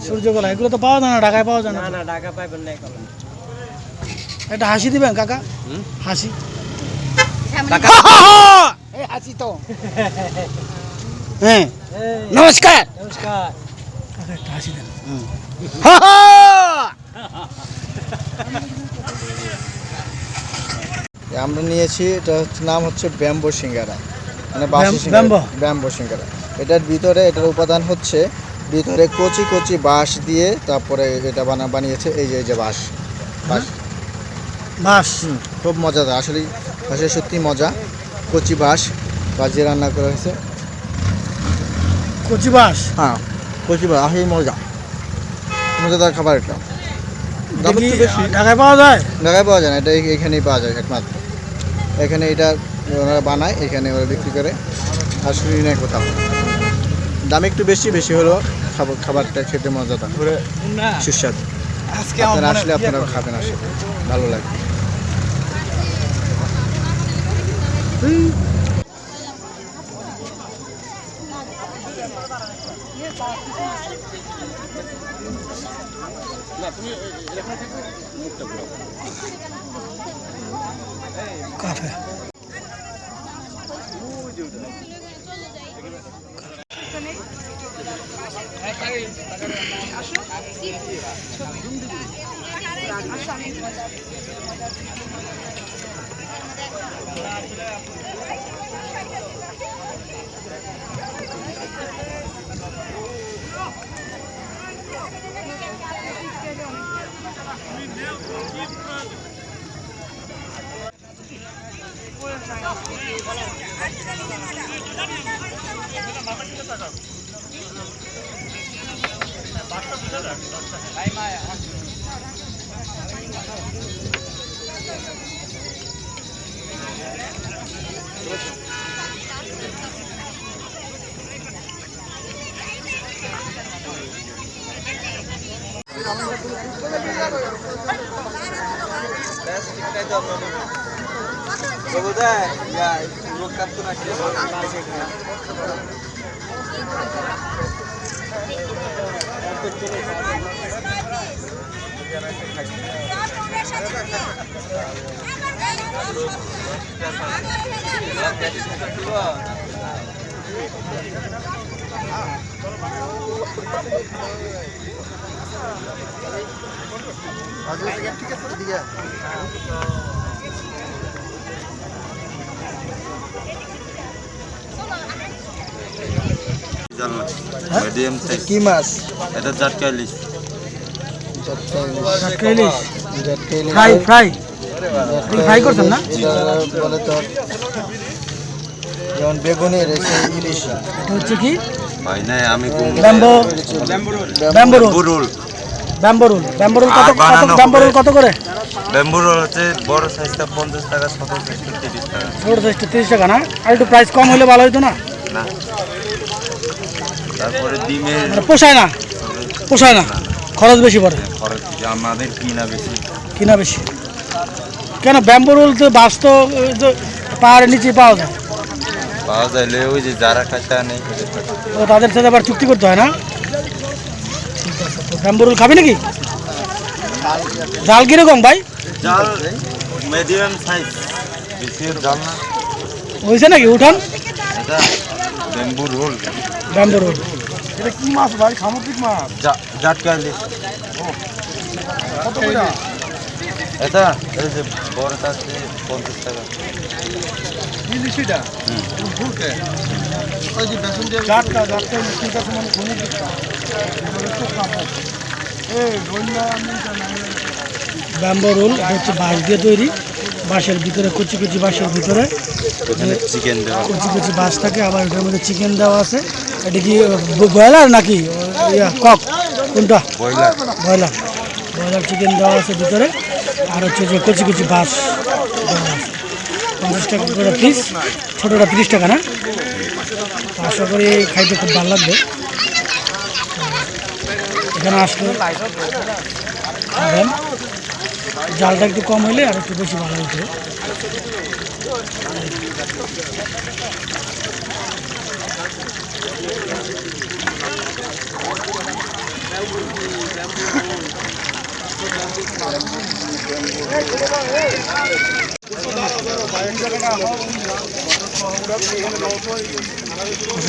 সূর্যকলা এগুলো তো পাওয়া যায় না, ঢাকায় পাওয়া যায় না। না ঢাকা পাইবেন না কলা একটা হাসি দিবেন কাকা? হাসি এই হাসি তো হ্যাঁ নমস্কার নমস্কার কাকা একটা হাসি দেন। আমরা নিয়েছি এটা হচ্ছে নাম হচ্ছে ব্যাম্বো সিঙ্গারা মানে ব্যাম্বো সিঙ্গারা। এটার ভিতরে এটার উপাদান হচ্ছে ভিতরে কচি কচি বাঁশ দিয়ে তারপরে এটা বানিয়েছে এই যে বাঁশ বাঁশ বাস খুব মজাদার আসলে বাঁশের সত্যি মজা কচি বাঁশ দিয়ে রান্না করা হয়েছে। কচি বাস হ্যাঁ কচি বাঁশ আসলে মজাদার খাবার এটা। দাম একটু বেশি ঢাকায় পাওয়া যায়? ঢাকায় পাওয়া যায় না, এটা এখানেই পাওয়া যায় একমাত্র। এখানে এটা ওরা বানায়, এখানে ওরা বিক্রি করে, আর শুনি না কোথাও। দাম একটু বেশি হলেও খাবারটা খেতে মজাদার সুস্বাদু। আপনারা আসলে আপনারা খাবেন, আসলে ভালো লাগবে। কাফে মিডিয়াম সাইজ কি মাছ? এটা জাটকা ইলিশ। ফ্রাই ফ্রাই ফ্রাই করছেন না? বলে তো যেমন বেগুনের ইলিশ। এটা হচ্ছে কি? ভাই নাই আমি bamboo bamboo roll roll. Bamboo roll আর বানানো ব্যাম্বো রোল কত করে? ব্যাম্বু রোল হচ্ছে বড় সাইজটা 50 টাকা, ছোট সাইজটা 30 টাকা। ছোট সাইজটা 30 টাকা না? আর একটু প্রাইস কম হলে ভালো হতো না? না। তারপরে ডিমের মানে পোষায় না, পোষায় না, খরচ বেশি পড়ে। খরচ আমাদের কিনা বেশি কেন? ব্যাম্বো রোল তো বাস্তব পাহাড়ের নিচে পাওয়া যায়। পাওয়া যাইলে ওই যে যারা কাঁচা নেই ও তাদের সাথে আবার চুক্তি করতে হয় না? ঠিক আছে, তো ব্যাম্বো রোল খাবি নাকি? জাল কিরকম ভাই? জাল মিডিয়াম সাইজ, বেশি জাল না। হয়েছে নাকি উঠান? এটা ব্যাম্বু রোল। ব্যাম্বো রোল এটা কি মাছ ভাই? সামুদ্রিক মাছ? জাটকা ইলিশ। কত করে? এটা এই যে বড়টা আছে 50 টাকা। ইলিশটা ফুলকে ওই যে বেসন দিয়ে জাটকা ইলিশ ঠিক আছে, মানে সমুদ্রিক মাছ। ব্যাম্বো রোল হচ্ছে বাঁশ দিয়ে তৈরি, বাঁশের ভিতরে কচি কচি বাঁশের ভিতরে চিকেন দেওয়া, কচি কচি বাঁশ থাকে, আবার এটার মধ্যে চিকেন দেওয়া আছে। এটা কি ব্রয়লার নাকি কক? কোনটা? ব্রয়লার। ব্রয়লার ব্রয়লার চিকেন দেওয়া আছে ভিতরে, আর হচ্ছে যে কচি কচি বাঁশ দেওয়া আছে। 50 টাকা করে পিস, ছোটোটা 30 টাকা না? আশা করি খাইতে খুব ভালো লাগবে। এখানে আসলে খাবেন, জালটা একটু কম হলে আর একটু বেশি ভালো হতো।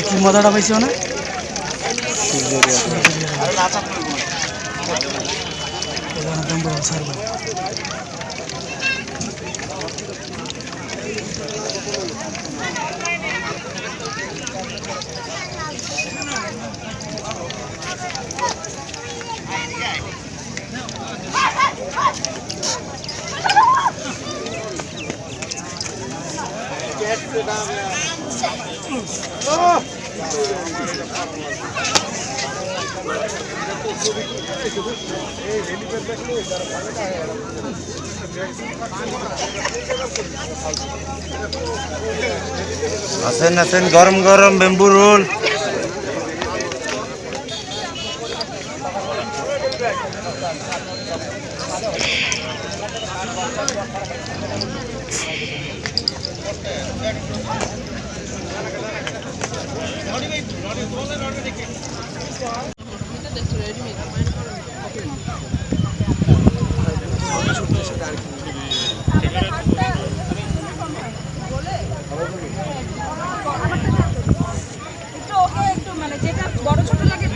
কি মজাটা পাইছো না? আছেন গরম গরম ব্যাম্বু রোল। একটু মানে যেটা বড় ছোট লাগে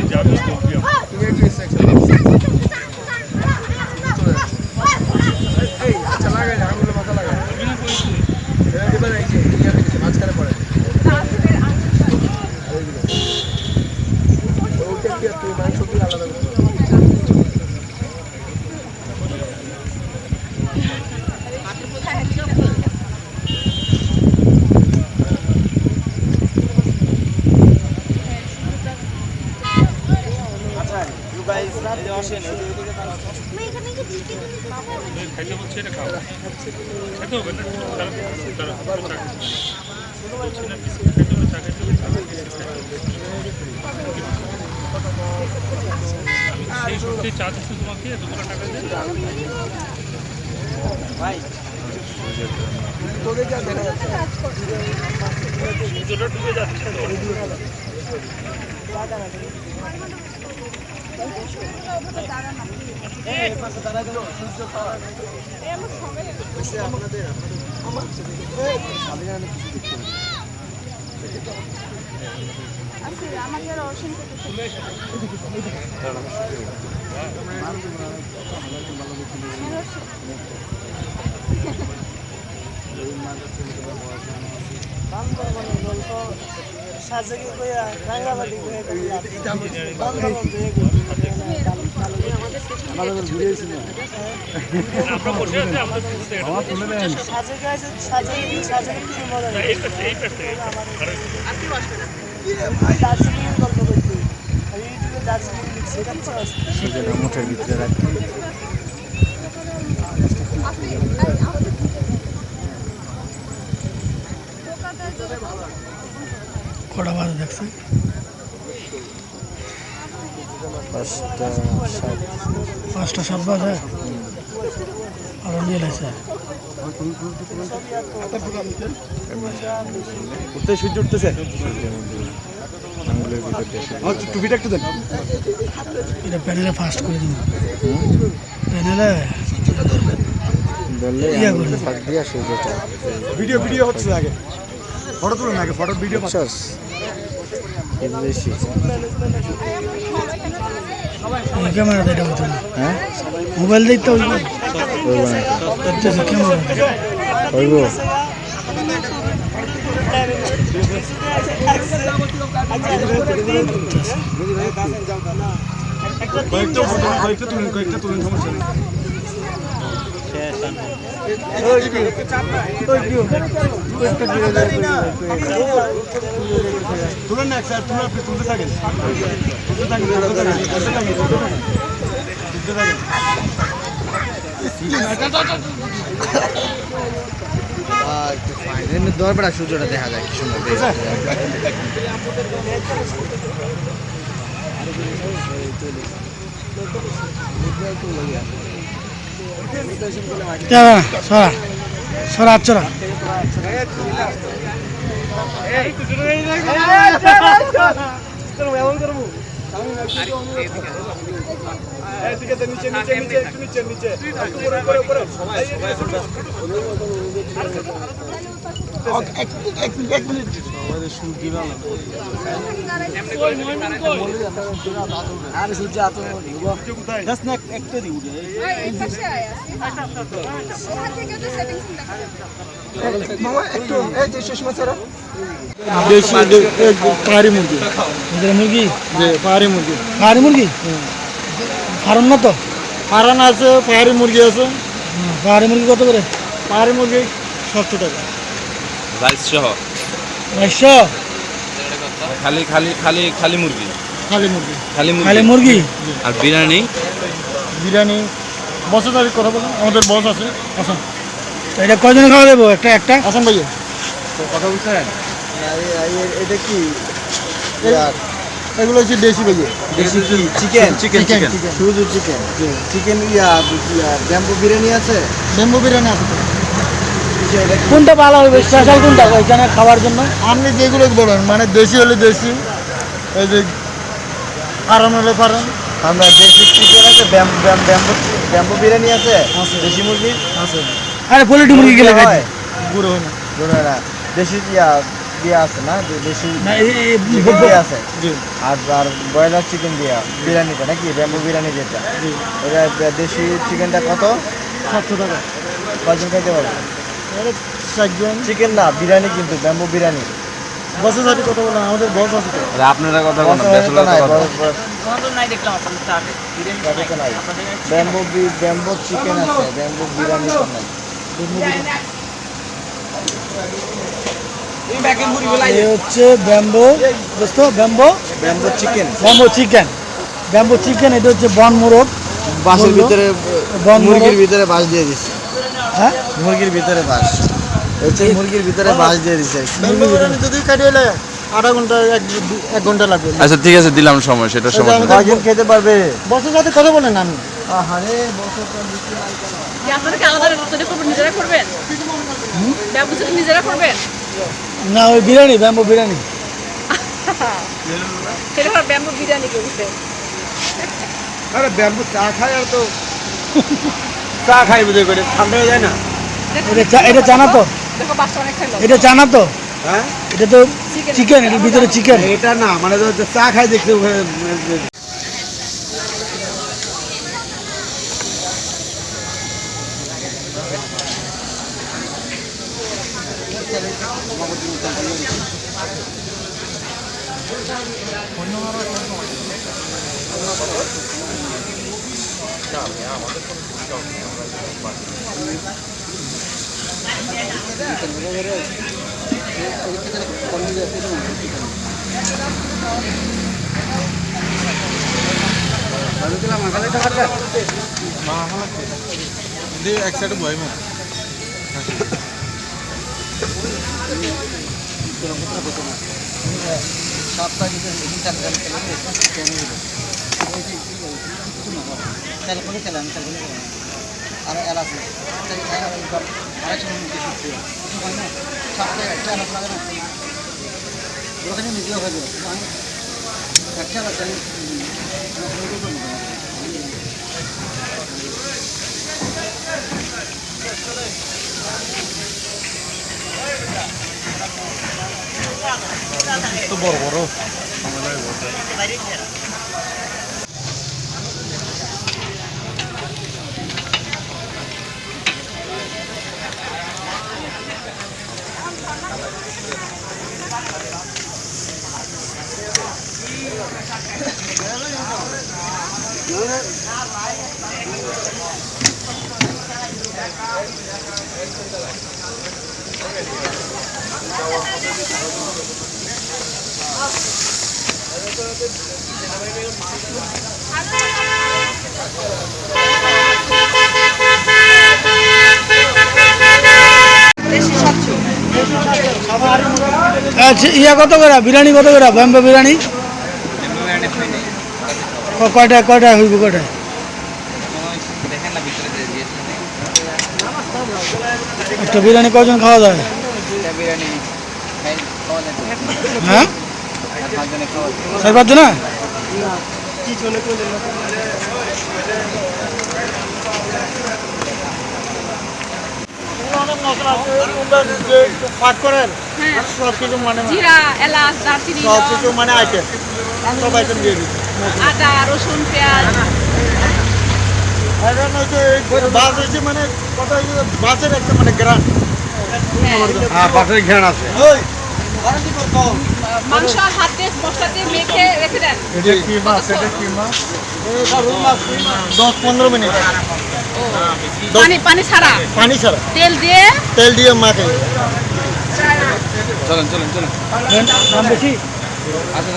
ভাই মুঠের ভিতরে রাখি। কটা বাজে দেখছেন? 5টা 7 বাজে আরো নিয়ে লাগছে। উঠতে সূর্য উঠতেছে, টুপিটা একটু দেন। এটা প্যানেলে ফাস্ট করে দিন, প্যানেলে ভিডিও ভিডিও হচ্ছে আগে, ফটো তুলুন আগে, ফটো ভিডিও ক্যামেরা এটা হতো না, হ্যাঁ মোবাইল দেখতে হইব হইব। কয়েকটা তুলুন, কয়েকটা তুলুন, সমস্যা নেই। তুলেন না, স্যার তুলে আপনি তুলতে থাকেন, তুলতে থাকেন, তুলতে থাকেন, তুলতে থাকেন, তুলতে থাকেন, তুলতে থাকেন। দরবার সূর্যটা দেখা যায় কি সুন্দর। সরা সরা আচ্ছা পাহাড়ি মুরগি, মুরগি পাহাড়ি মুরগি, পাহাড়ি মুরগি ফার্ম না তো? ফারান আছে, পাহাড়ি মুরগি আছে। পাহাড়ি মুরগি কত করে? পাহাড়ি মুরগি 700 টাকা। রাইস সহ 500 খালি খালি খালি খালি মুরগি, খালি মুরগি, খালি খালি মুরগি। আর বিরিয়ানি বিরিয়ানি বসে তারিখ কথা বলুন, আমাদের বস আছে। আসুন, এটা কয়জনে খাওয়া দেবো? একটা একটা আসুন ভাইয়া। কথা বলছেন? এটা কি এগুলো হচ্ছে দেশি ভাইয়া, দেশি কি চিকেন, চিকেন চিকেন শুধু চিকেন, চিকেন ব্যাম্বু বিরিয়ানি আছে, ব্যাম্বু বিরিয়ানি আছে। কোনটা ভালো হবে, স্পেশাল কোনটা এখানে খাওয়ার জন্য? আপনি যেগুলো বলেন, মানে দেশি হলে দেশি, এই যে ফার্ম হলে ফার্ম। আমরা দেশি চিকেন আছে, ব্যাম্বু বিরিয়ানি আছে, দেশি মুরগি আছে। আরে পোল্ট্রি মুরগি গেলে খাই গুঁড়ো হয় না, গুঁড়ো হয় না। দেশি দিয়া আছে না, দেশি না আছে, আর ব্রয়লার চিকেন দিয়া বিরিয়ানিটা নাকি ব্যাম্বু বিরিয়ানি যেটা, এটা দেশি চিকেনটা কত? 700 টাকা। কয়জন খাইতে পারবে? 60জন। চিকেন না, বিরিয়ানি কিন্তু ব্যাম্বু বিরিয়ানি। বসের সাথে কথা বলেন, আমাদের বস আছে তো। আপনারা কথা বলেন, ব্যাচেলর কথা নাই। ব্যাম্বু চিকেন আছে, ব্যাম্বু বিরিয়ানি নাই। এই হচ্ছে ব্যাম্বো, দোস্ত ব্যাম্বো চিকেন, ব্যাম্বো চিকেন। এটা হচ্ছে বন মোরগ, বাসের ভিতরে, বন মুরগির ভিতরে বাঁশ দিয়ে দিচ্ছে। হ্যাঁ, মুরগির ভিতরে বাঁশ হচ্ছে, মুরগির ভিতরে বাঁশ দিয়ে দিচ্ছে। যদি কাটিয়ে আধা ঘন্টা 1 ঘন্টা লাগবে। আচ্ছা ঠিক আছে, দিলাম সময়, সেটা সময় কয়জন খেতে পারবে? বসের সাথে কথা বলেন। আমি আপনারা কি আলাদা ব্যবস্থা করবেন? নিজেরা করবেন? ব্যবস্থা নিজেরা করবেন? না ওই বিরিয়ানি ব্যাম্বো বিরিয়ানি এটা ব্যাম্বু বিরিয়ানি করছে আরে ব্যাম্বু চা খায় আর তো চা খাই বুঝে করে ঠান্ডা হয়ে যায় না। এটা জানা তো, দেখো বাচ্চা অনেক খাইলো এটা জানা তো, হ্যাঁ এটা তো চিকেন, এটার ভিতরে চিকেন। এটা না মানে চা খাই দেখতে এক সাইডে বই মা আর এলাচ ওখানে নিজেও হয়ে যাবে একটা তো বড় বড় আচ্ছা ইয়া কত করে বিরিয়ানি, কত করে ব্যাম্বো বিরিয়ানি? কয়টা কয়টা হইব কয়টা? একটা বিরিয়ানি কয়জন খাওয়া যায়? হ্যাঁ 4-5 জন। জিরা এলাচ দারচিনি মানে আইটেম সব আইটেম দিয়ে দিচ্ছি। আদা রসুন পেঁয়াজ বাস হয়েছে মানে কথা বাসের একটা মানে গ্রান, হ্যাঁ বাসের ঘ্রাণ আছে। মাংস হাতে মশলা দিয়ে মেখে রেখে দেন। এটা কি মাছ? এটা কি মাছ? এটা রুই মাছ। 10-15 মিনিট পানি পানি ছাড়া, পানি ছাড়া তেল দিয়ে মাখে। চলেন চলেন চলেন দাম বেশি আসেন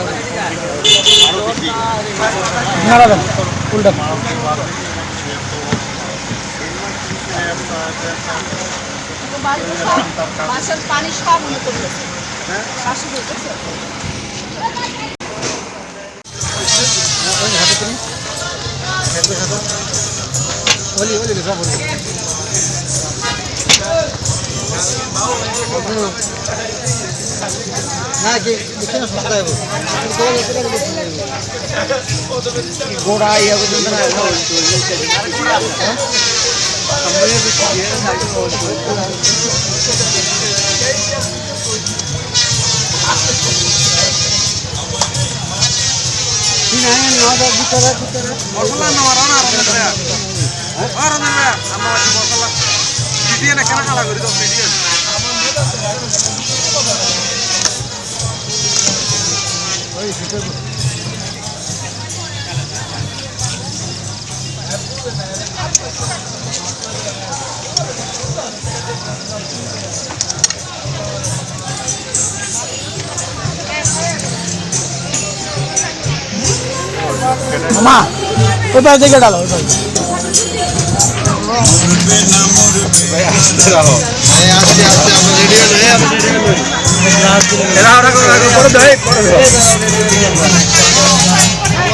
আসেন মারা দেন উল্টা। মাছের পানি সব মনে করতেছে শাশু বলতেছে গোড়া ইয়া মামা কোথায় থেকে ডালো ওই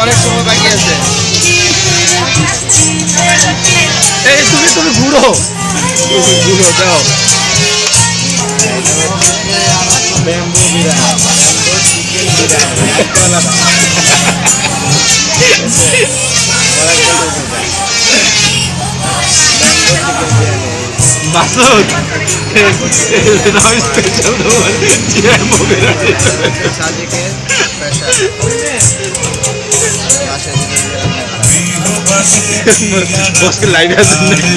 অনেক সময় বাকি আছে। তুমি ঘুরো দাও bamboo biryani, bamboo chicken biryani, একটু আলাদা। Bamboo chicken biryani. মাসুদ নাও স্পেশাল দোকান জিএমও বিরিয়ানি সাজেকের স্পেশাল বাসায় বিরিয়ানি। বসকে লাইট আছে নাকি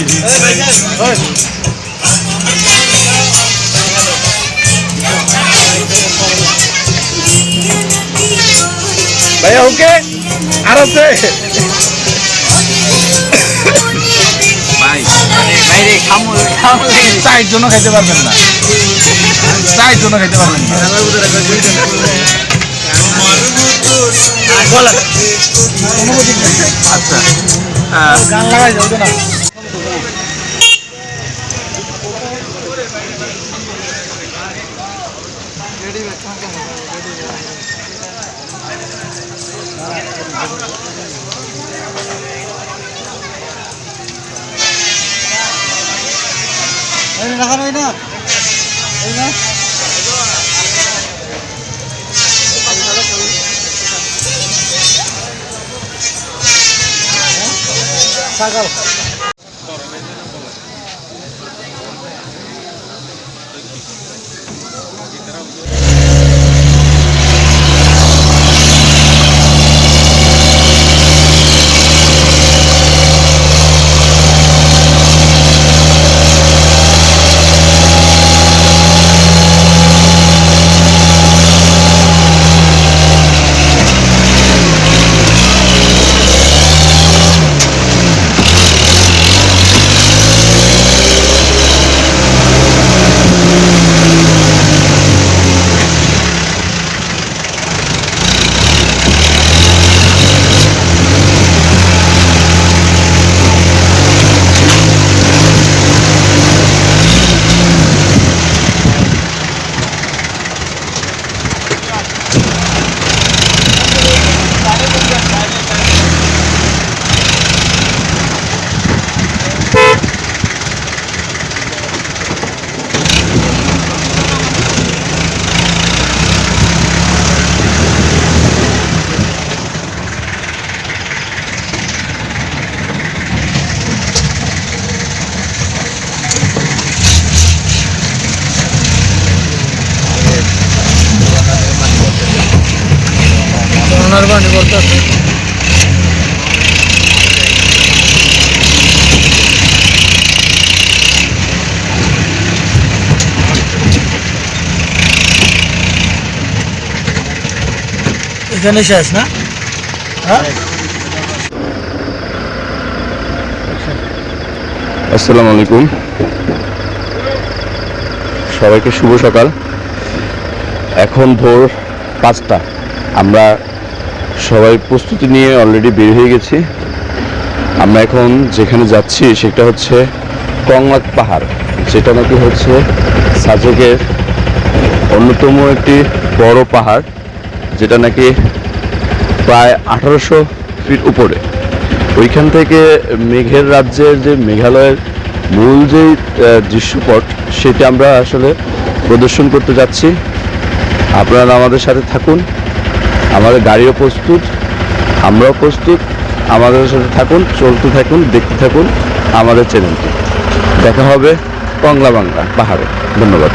ভাইয়া ওকে আর আছে ভাই বাইরে খামু খামু চায়ের জন্য খাইতে পারবেন না চায়ের জন্য খাইতে পারবেন না আচ্ছা গান লাগাই যাও না রাখা নাই না এই না সাগাল বানি করতেছে এখানে শেষ না হ্যাঁ আসসালামু আলাইকুম সবাইকে শুভ সকাল এখন ভোর 5টা আমরা সবাই প্রস্তুতি নিয়ে অলরেডি বের হয়ে গেছি আমরা এখন যেখানে যাচ্ছি সেটা হচ্ছে কংলাক পাহাড় যেটা নাকি হচ্ছে সাজেকের অন্যতম একটি বড় পাহাড় যেটা নাকি প্রায় 1800 ফিট উপরে ওইখান থেকে মেঘের রাজ্যের যে মেঘালয়ের মূল যে দৃশ্যপট সেটা আমরা আসলে প্রদর্শন করতে যাচ্ছি আপনারা আমাদের সাথে থাকুন আমাদের গাড়িও প্রস্তুত আমরাও প্রস্তুত আমাদের সাথে থাকুন চলতে থাকুন দেখতে থাকুন আমাদের চ্যানেলটি দেখা হবে কংলা বাংলা পাহাড়ে ধন্যবাদ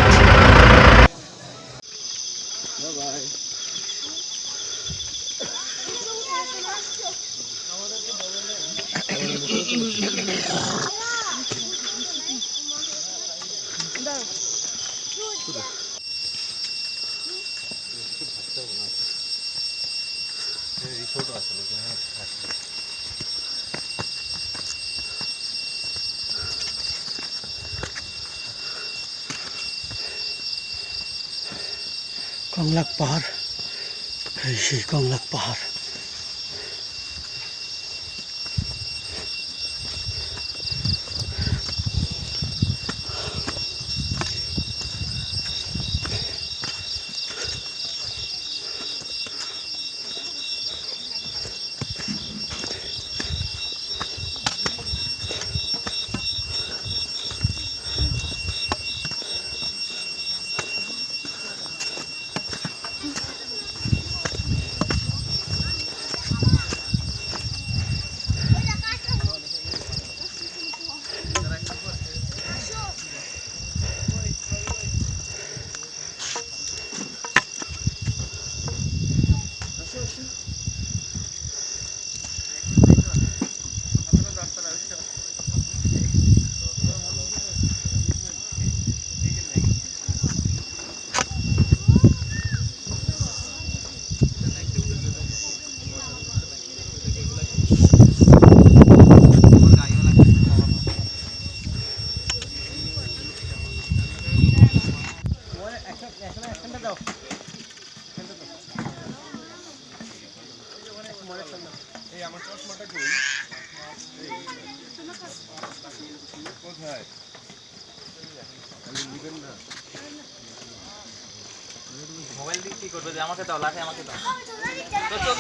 কংলাক পাহাড় এই সেই কংলাক পাহাড় মোবাইল দিয়ে কি করবে যে আমাকে দাও লাঠি আমাকে দাও তো চল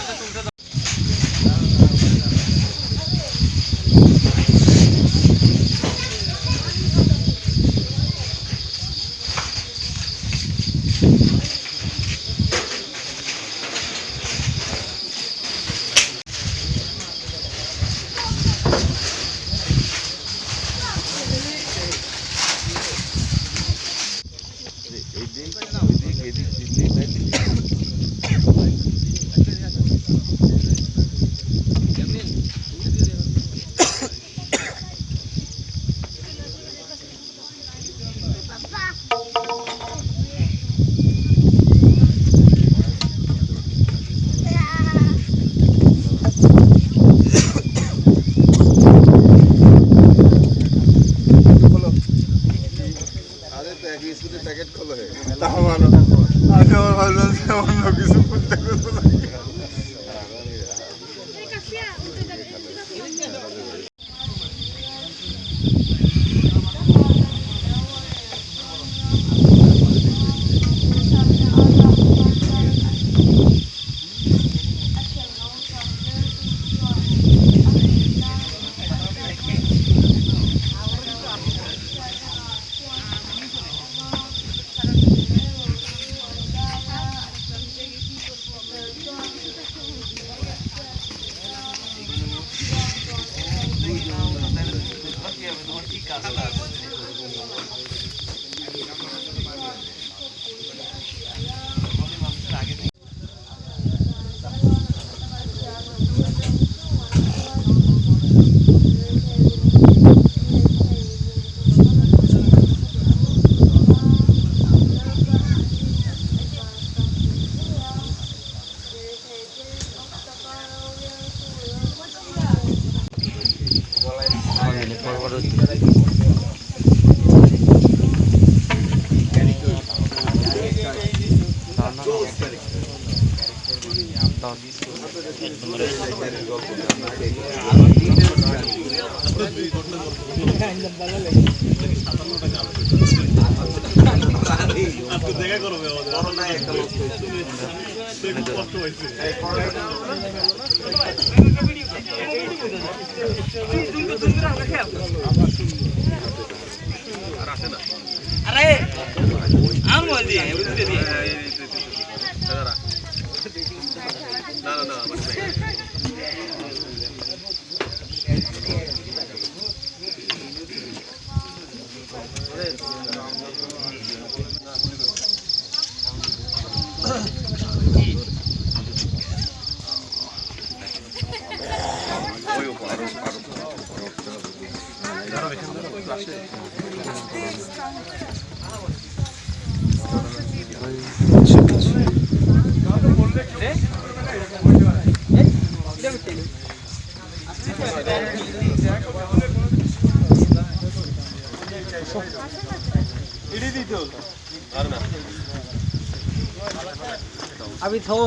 अभी थो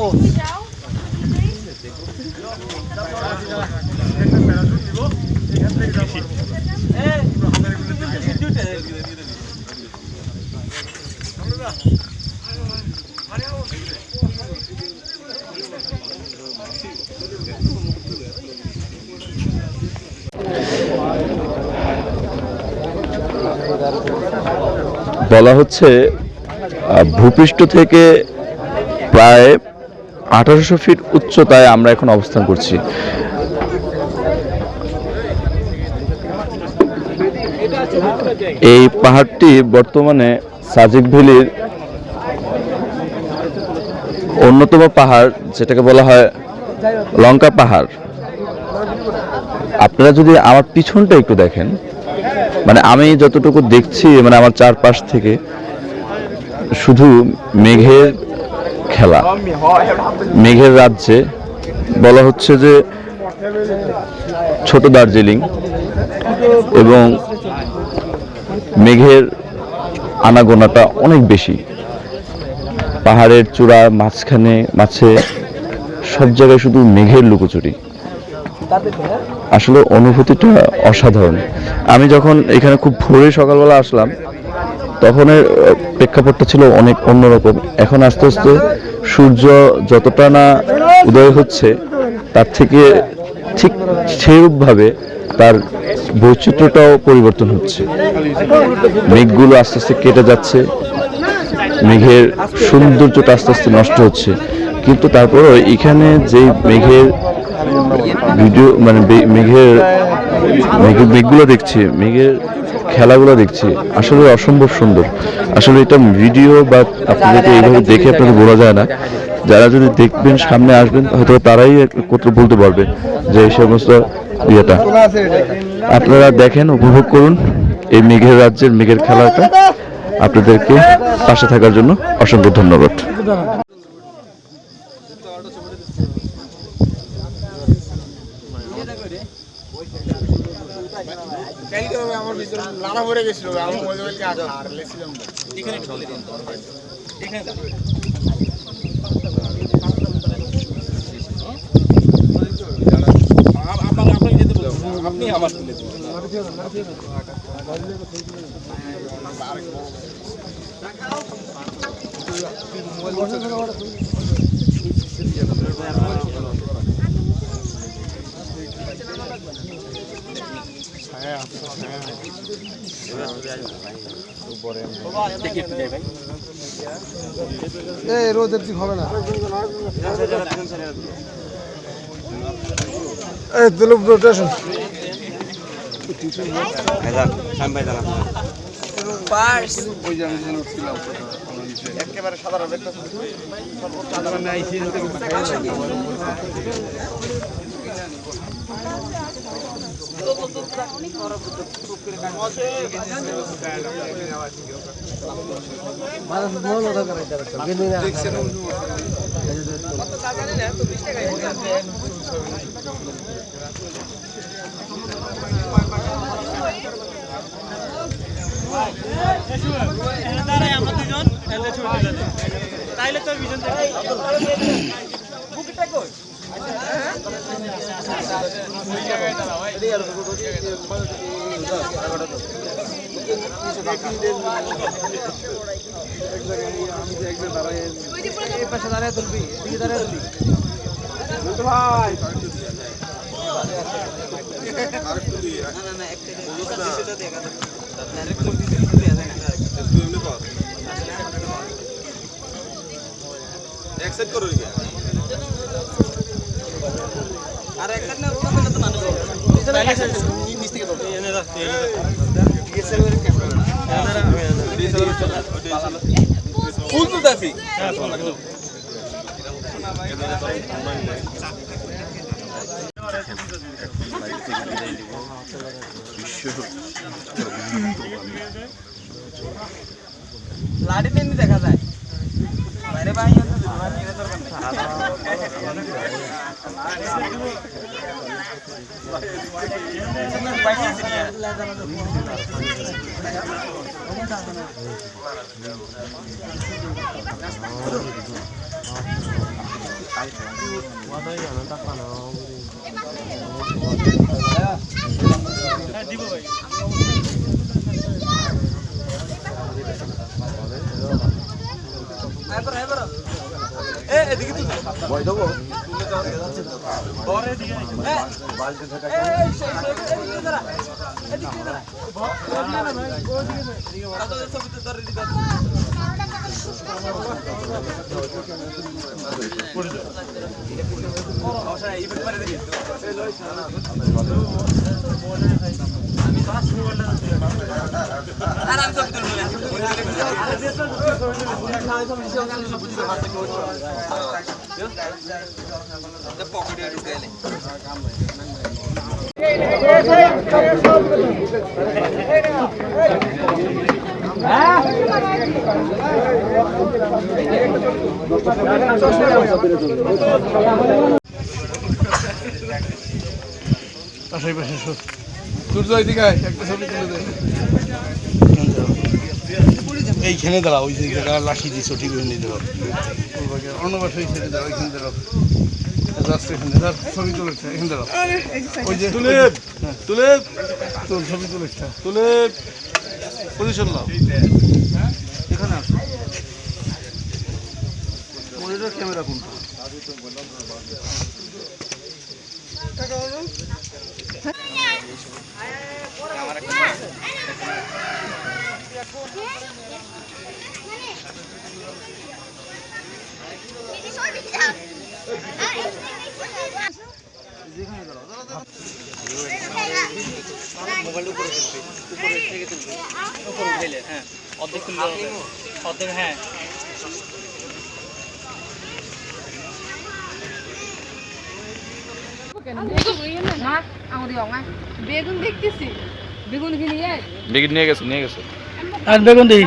বলা হচ্ছে ভূপৃষ্ঠ থেকে প্রায় 1800 ফিট উচ্চতায় আমরা এখন অবস্থান করছি। এই পাহাড়টি বর্তমানে সাজেক ভ্যালির অন্যতম পাহাড়, যেটাকে বলা হয় লঙ্কা পাহাড়। আপনারা যদি আমার পিছনটা একটু দেখেন, মানে আমি যতটুকু দেখছি, মানে আমার চারপাশ থেকে শুধু মেঘের খেলা, মেঘের রাজ্যে। বলা হচ্ছে যে ছোট দার্জিলিং এবং মেঘের আনাগোনাটা অনেক বেশি। পাহাড়ের চূড়া মাঝখানে মাঝে সব জায়গায় শুধু মেঘের লুকোচুরি। আসলে অনুভূতিটা অসাধারণ। আমি যখন এখানে খুব ভোরে সকালবেলা আসলাম তখনের প্রেক্ষাপটটা ছিল অনেক অন্যরকম। এখন আস্তে আস্তে সূর্য যতটা না উদয় হচ্ছে তার থেকে ঠিক সেইরূপভাবে তার বৈচিত্র্যটাও পরিবর্তন হচ্ছে। মেঘগুলো আস্তে আস্তে কেটে যাচ্ছে, মেঘের সৌন্দর্যটা আস্তে আস্তে নষ্ট হচ্ছে, কিন্তু তারপরও এখানে যে মেঘের ভিডিও মানে মেঘগুলো দেখছি, মেঘের খেলাগুলো দেখছি, আসলে অসম্ভব সুন্দর। আসলে এটা ভিডিও বা আপনাদেরকে এইভাবে দেখে আপনাদের বলা যায় না। যারা যদি দেখবেন, সামনে আসবেন, হয়তো তারাই একত্র বলতে পারবে যে এই সমস্ত ইয়েটা। আপনারা দেখেন, উপভোগ করুন এই মেঘের রাজ্যের মেঘের খেলাটা। আপনাদেরকে পাশে থাকার জন্য অসংখ্য ধন্যবাদ। রোদের ঠিক হবে না। একেবারে সাধারণ লাড়ি তেমনি দেখা যায় বাইরে ভাই সূর্য এদিকে একটা ছবি তুলে দেয়। এইখানে দাঁড়া, ওই যে জায়গা লাঠি দিয়েছো ঠিক ওইখানে দাঁড়াও, অন্য পাশে ওই সাইডে দাঁড়াও, ওইখানে দাঁড়াও, জাস্ট এখানে দাঁড়াও, ছবি তুলেছে এখানে দাঁড়াও, ওই যে তুলে তুলে তোর ছবি তুলেছে তুলে পজিশন নাও, এখানে আসো, মনিটর ক্যামেরা কোনটা? বেগুন দেখতেছি, বেগুন কিনে বেগিন নিয়ে গেছে আর বেগুন দিই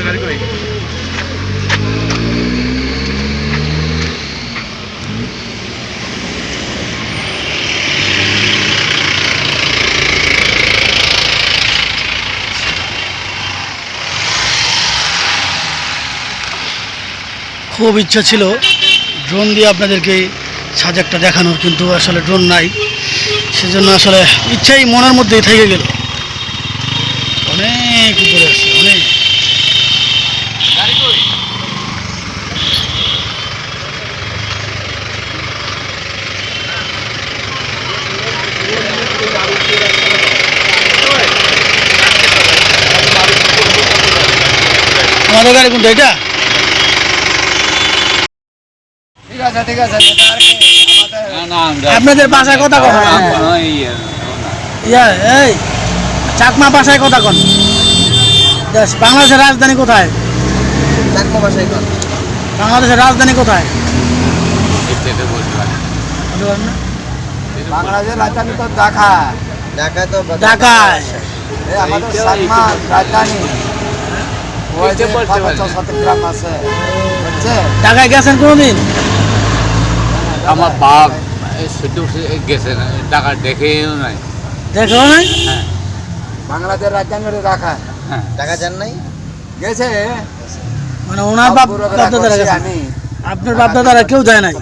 গাড়ি কই? খুব ইচ্ছা ছিল ড্রোন দিয়ে আপনাদেরকে সাজেকটা দেখানোর, কিন্তু আসলে ড্রোন নাই, সেজন্য আসলে ইচ্ছাই মনের মধ্যেই থেকে গেল। অনেক উপরে আসছে, অনেক। আমাদের গাড়ি কোনটা এটা? ঠিক আছে আপনাদের বাসায় কথা কন? এই চাকমা ভাষায় কথা কন। বাংলাদেশের রাজধানী কোথায়? চাকমা ভাষায় কন। বাংলাদেশের রাজধানী কোথায়? বাংলাদেশের রাজধানী তো ঢাকা। ঢাকায় তো ঢাকায় আমাদের চাকমা রাজধানী। ওই যে ৫০ গ্রাম আছে, ঢাকায় গেছেন কোনোদিন? আমার বাপ শুধু গেছে না, টাকা দেখেও নাই। দেখো নাই? বাংলাদেশের রাজধানী ঢাকা। ঢাকা যান নাই? গেছে, মানে ওনার বাপ দাদারা গেছে, আপনার বাপ দাদারা কেউ যায় নাই?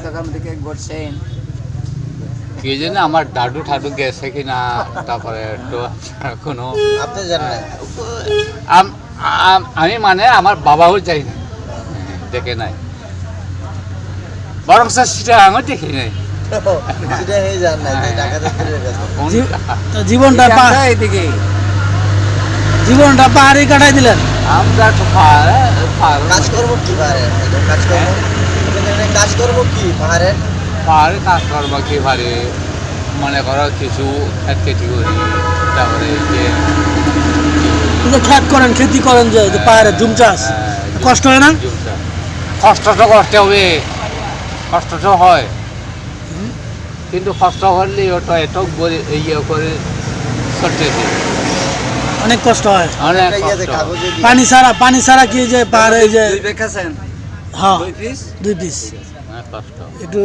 কি জানি আমার দাদু ঠাদু গেছে কিনা, তারপরে তো কোনো আপনি জান নাই? আমি মানে আমার বাবাও যাই না, দেখে নাই, বরং সেটা আমি দেখি নাই। সেটা হয়ে যান নাই, ঢাকাতে চলে গেছে। জীবনটা জীবনটা পাহাড়ি কাটাই দিলেন। আমরা তো কাজ করবো কি পাহাড়ে? কাজ করবো কি পাহাড়ে? পাহাড়ে কাজ করবো কি পারে, মনে করো কিছু খেত খেতি করি, তারপরে যে খেত করেন, খেতি করেন, যে পাহাড়ে জুম চাষ, কষ্ট হয় না? কষ্ট তো করতে হবে, কষ্ট তো হয়, কিন্তু কষ্ট করলে ওটা এত ইয়ে করে চলতেছে, অনেক কষ্ট হয়, অনেক কষ্ট। পানি ছাড়া কি যে পাহাড়ে যে হ্যাঁ 2 পিস 2 পিস। হ্যাঁ 5 টাকা। একটু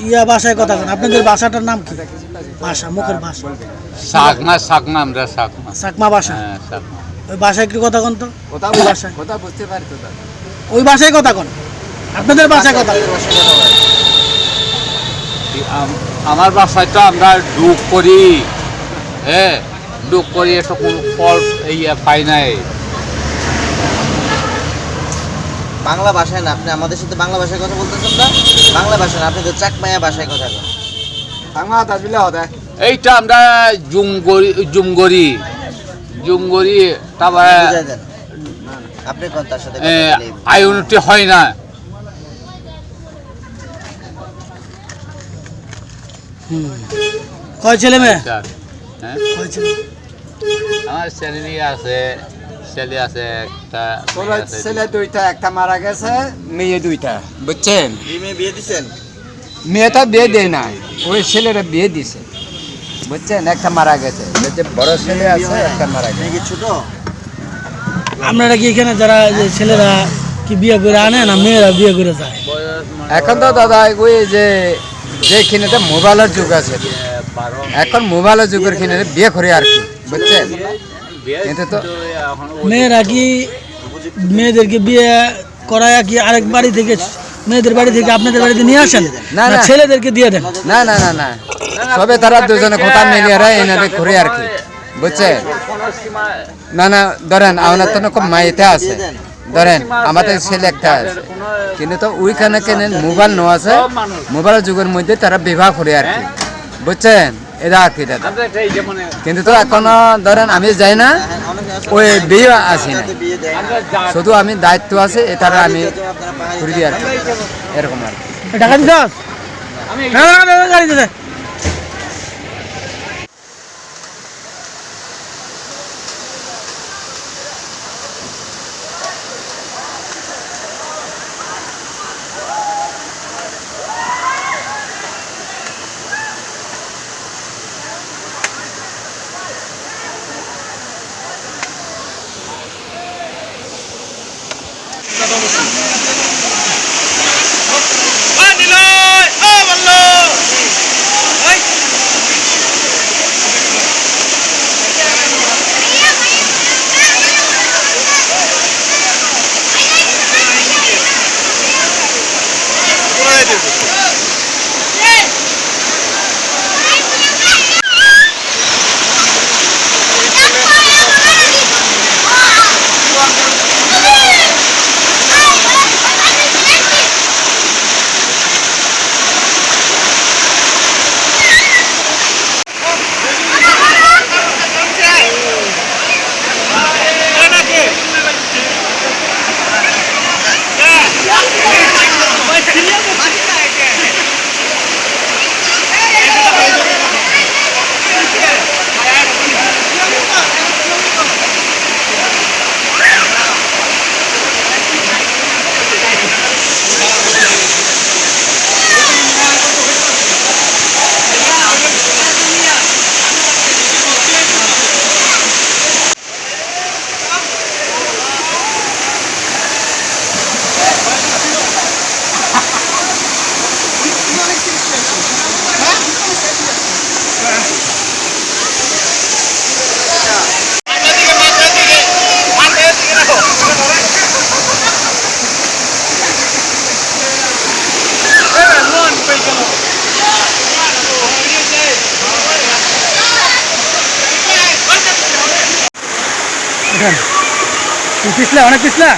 ইয়া ভাষায় কথা বলেন, আপনাদের ভাষাটার নাম কি? ভাষা, মুখের ভাষা। সাকমা আমরা সাকমা। সাকমা ভাষা। হ্যাঁ সাকমা। ওই ভাষায় একটু কথা কোন তো। কথা ওই ভাষায় কথা বুঝতে পারি তো দাদা। ওই ভাষায় কথা কোন, আপনাদের ভাষায় কথা কোন। আমার বাসায় তো আমরা ডুব করি, হ্যাঁ ডুব করি, এটা কোনো ফল পাই নাই। বাংলা ভাষায় না, আপনি আমাদের সাথে বাংলা ভাষায় কথা বলতেছেন না, বাংলা ভাষা না, আপনি তো চাকমায়া ভাষায় কথা বলেন। বাংলা তাজবিলা হতে এইটা আমরা জুমগরি তারপরে বুঝাই দেন। আপনি কোন তার সাথে কথা বলেন? আয়ুনটি হয় না। কয় ছেলে মেয়ে? হ্যাঁ কয় ছেলে? আমার ছেলে আছে, ছেলে আছে একটা, ছেলে দুইটা, একটা মারা গেছে, মেয়ে দুইটা, বুঝছেন? মেয়ে বিয়ে দিছেন? মেয়েটা বিয়ে দেয় নাই, ওই ছেলেরা বিয়ে দিছে, বুঝছেন? একটা মারা গেছে, যে বড় ছেলে আছে একটা মারা গেছে। মেয়ে ছোট? আপনারা কি এখানে যারা যে ছেলেরা কি বিয়ে করে আনে না মেয়েরা বিয়ে করে যায়? এখন তো দাদা ওই যে যেখানে মোবাইলের যুগ আছে, এখন মোবাইলের যুগের কিনে বিয়ে করে আর কি, বুঝছেন? কিন্তু তো মেয়েরা কি মেয়েদেরকে বিয়ে করায় কি আরেক বাড়ি থেকে, মেয়েদের বাড়ি থেকে আপনাদের বাড়িতে নিয়ে আসেন, না, না না। ছেলেদেরকে দিয়ে দেন? না না না না, সবে তারা দুজনে কথা মিলিয়ে এনাদের করে আর কি, বুঝছেন? না না, ধরেন আপনার তো খুব মাইতে আছে, ধরেন আমাদের ছেলে একটা আছে, কিন্তু তো ওইখানে কেন মোবাইল নো আছে, মোবাইলের যুগের মধ্যে তারা বিবাহ করে আর কি, বুঝছেন? এটা আর কি দাদা। কিন্তু তো এখনো ধরেন আমি যাই না, ওই বিয়ে আসি না, শুধু আমি দায়িত্ব আছে এটারা আমি করে দিই আর কি, এরকম আর কি। টাকা দিতে গাড়ি দিতে। পিছলা, অনেক পিছলা।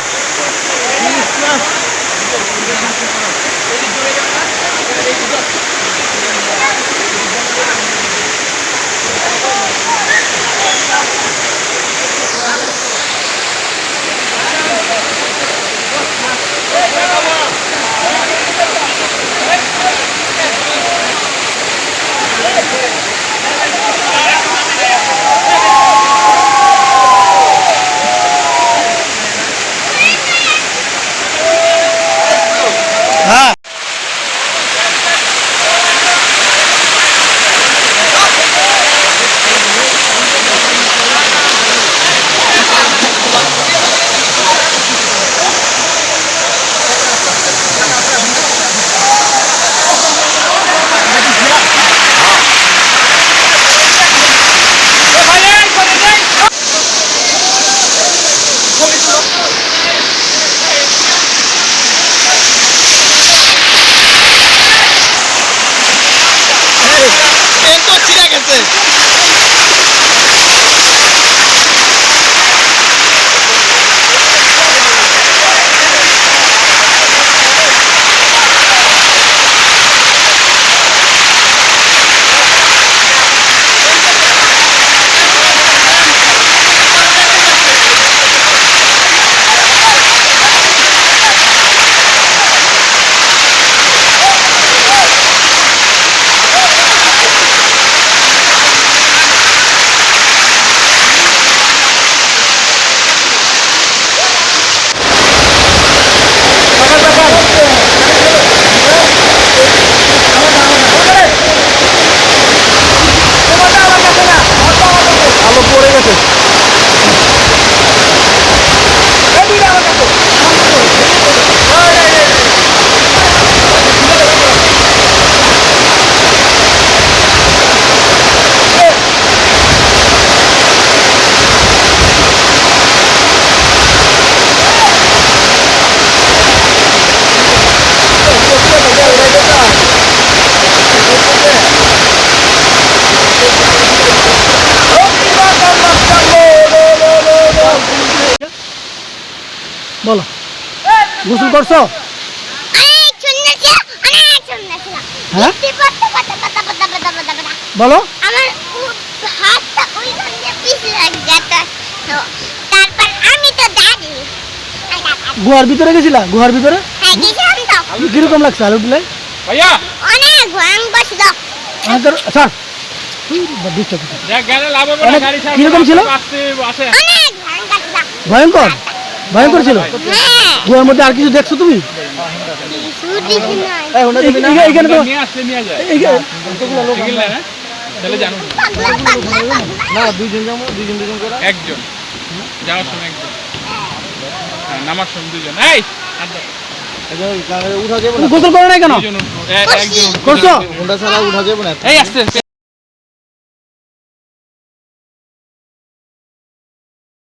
গোসল করছো? অনেক সুন্দর ছিল, অনেক সুন্দর ছিল। হ্যাঁ? বৃষ্টি পড়তে পড়তে পড়তে পড়তে পড়তে পড়তে পড়তে বলো। আমার হাতটা ওইখান দিয়ে পিছলে যেত। তো তারপর আমি তো দাঁড়ি। গুহার ভিতরে গেছিলা? গুহার ভিতরে হ্যাঁ, গেছিলাম তো। কিরকম লাগছে আলু উঠলে? ভাইয়া অনেক ভয়ঙ্কর ছিল। আমাদের স্যার ডিস্টার্ব দেখ গেলে লাভ হবে না, অনেক গাড়ি ছাড়া কিরকম ছিল? আসতে আসে অনেক ভয়ঙ্কর ছিল। ভয়ঙ্কর ভয়ঙ্কর ছিল। হ্যাঁ, গুহার মধ্যে আর কিছু দেখছো তুমি? শুধু নাই। এইখানে তো নিয়ে আসলে নিয়ে যায় এইখানে- সিঙ্গেল না না? তাহলে জানো না। পাগলা পাগলা পাগলা। না দুইজন যাবো, দুইজন করে। একজন যাওয়ার সময় একজন, হ্যাঁ, নামার সময় দুজন। এই উঠা যাবো না, গোসল করো নাই কেন? দুজন উঠবো, একজন উঠবো। করছো? ওটা ছাড়া উঠা যাবো না। এই আসতে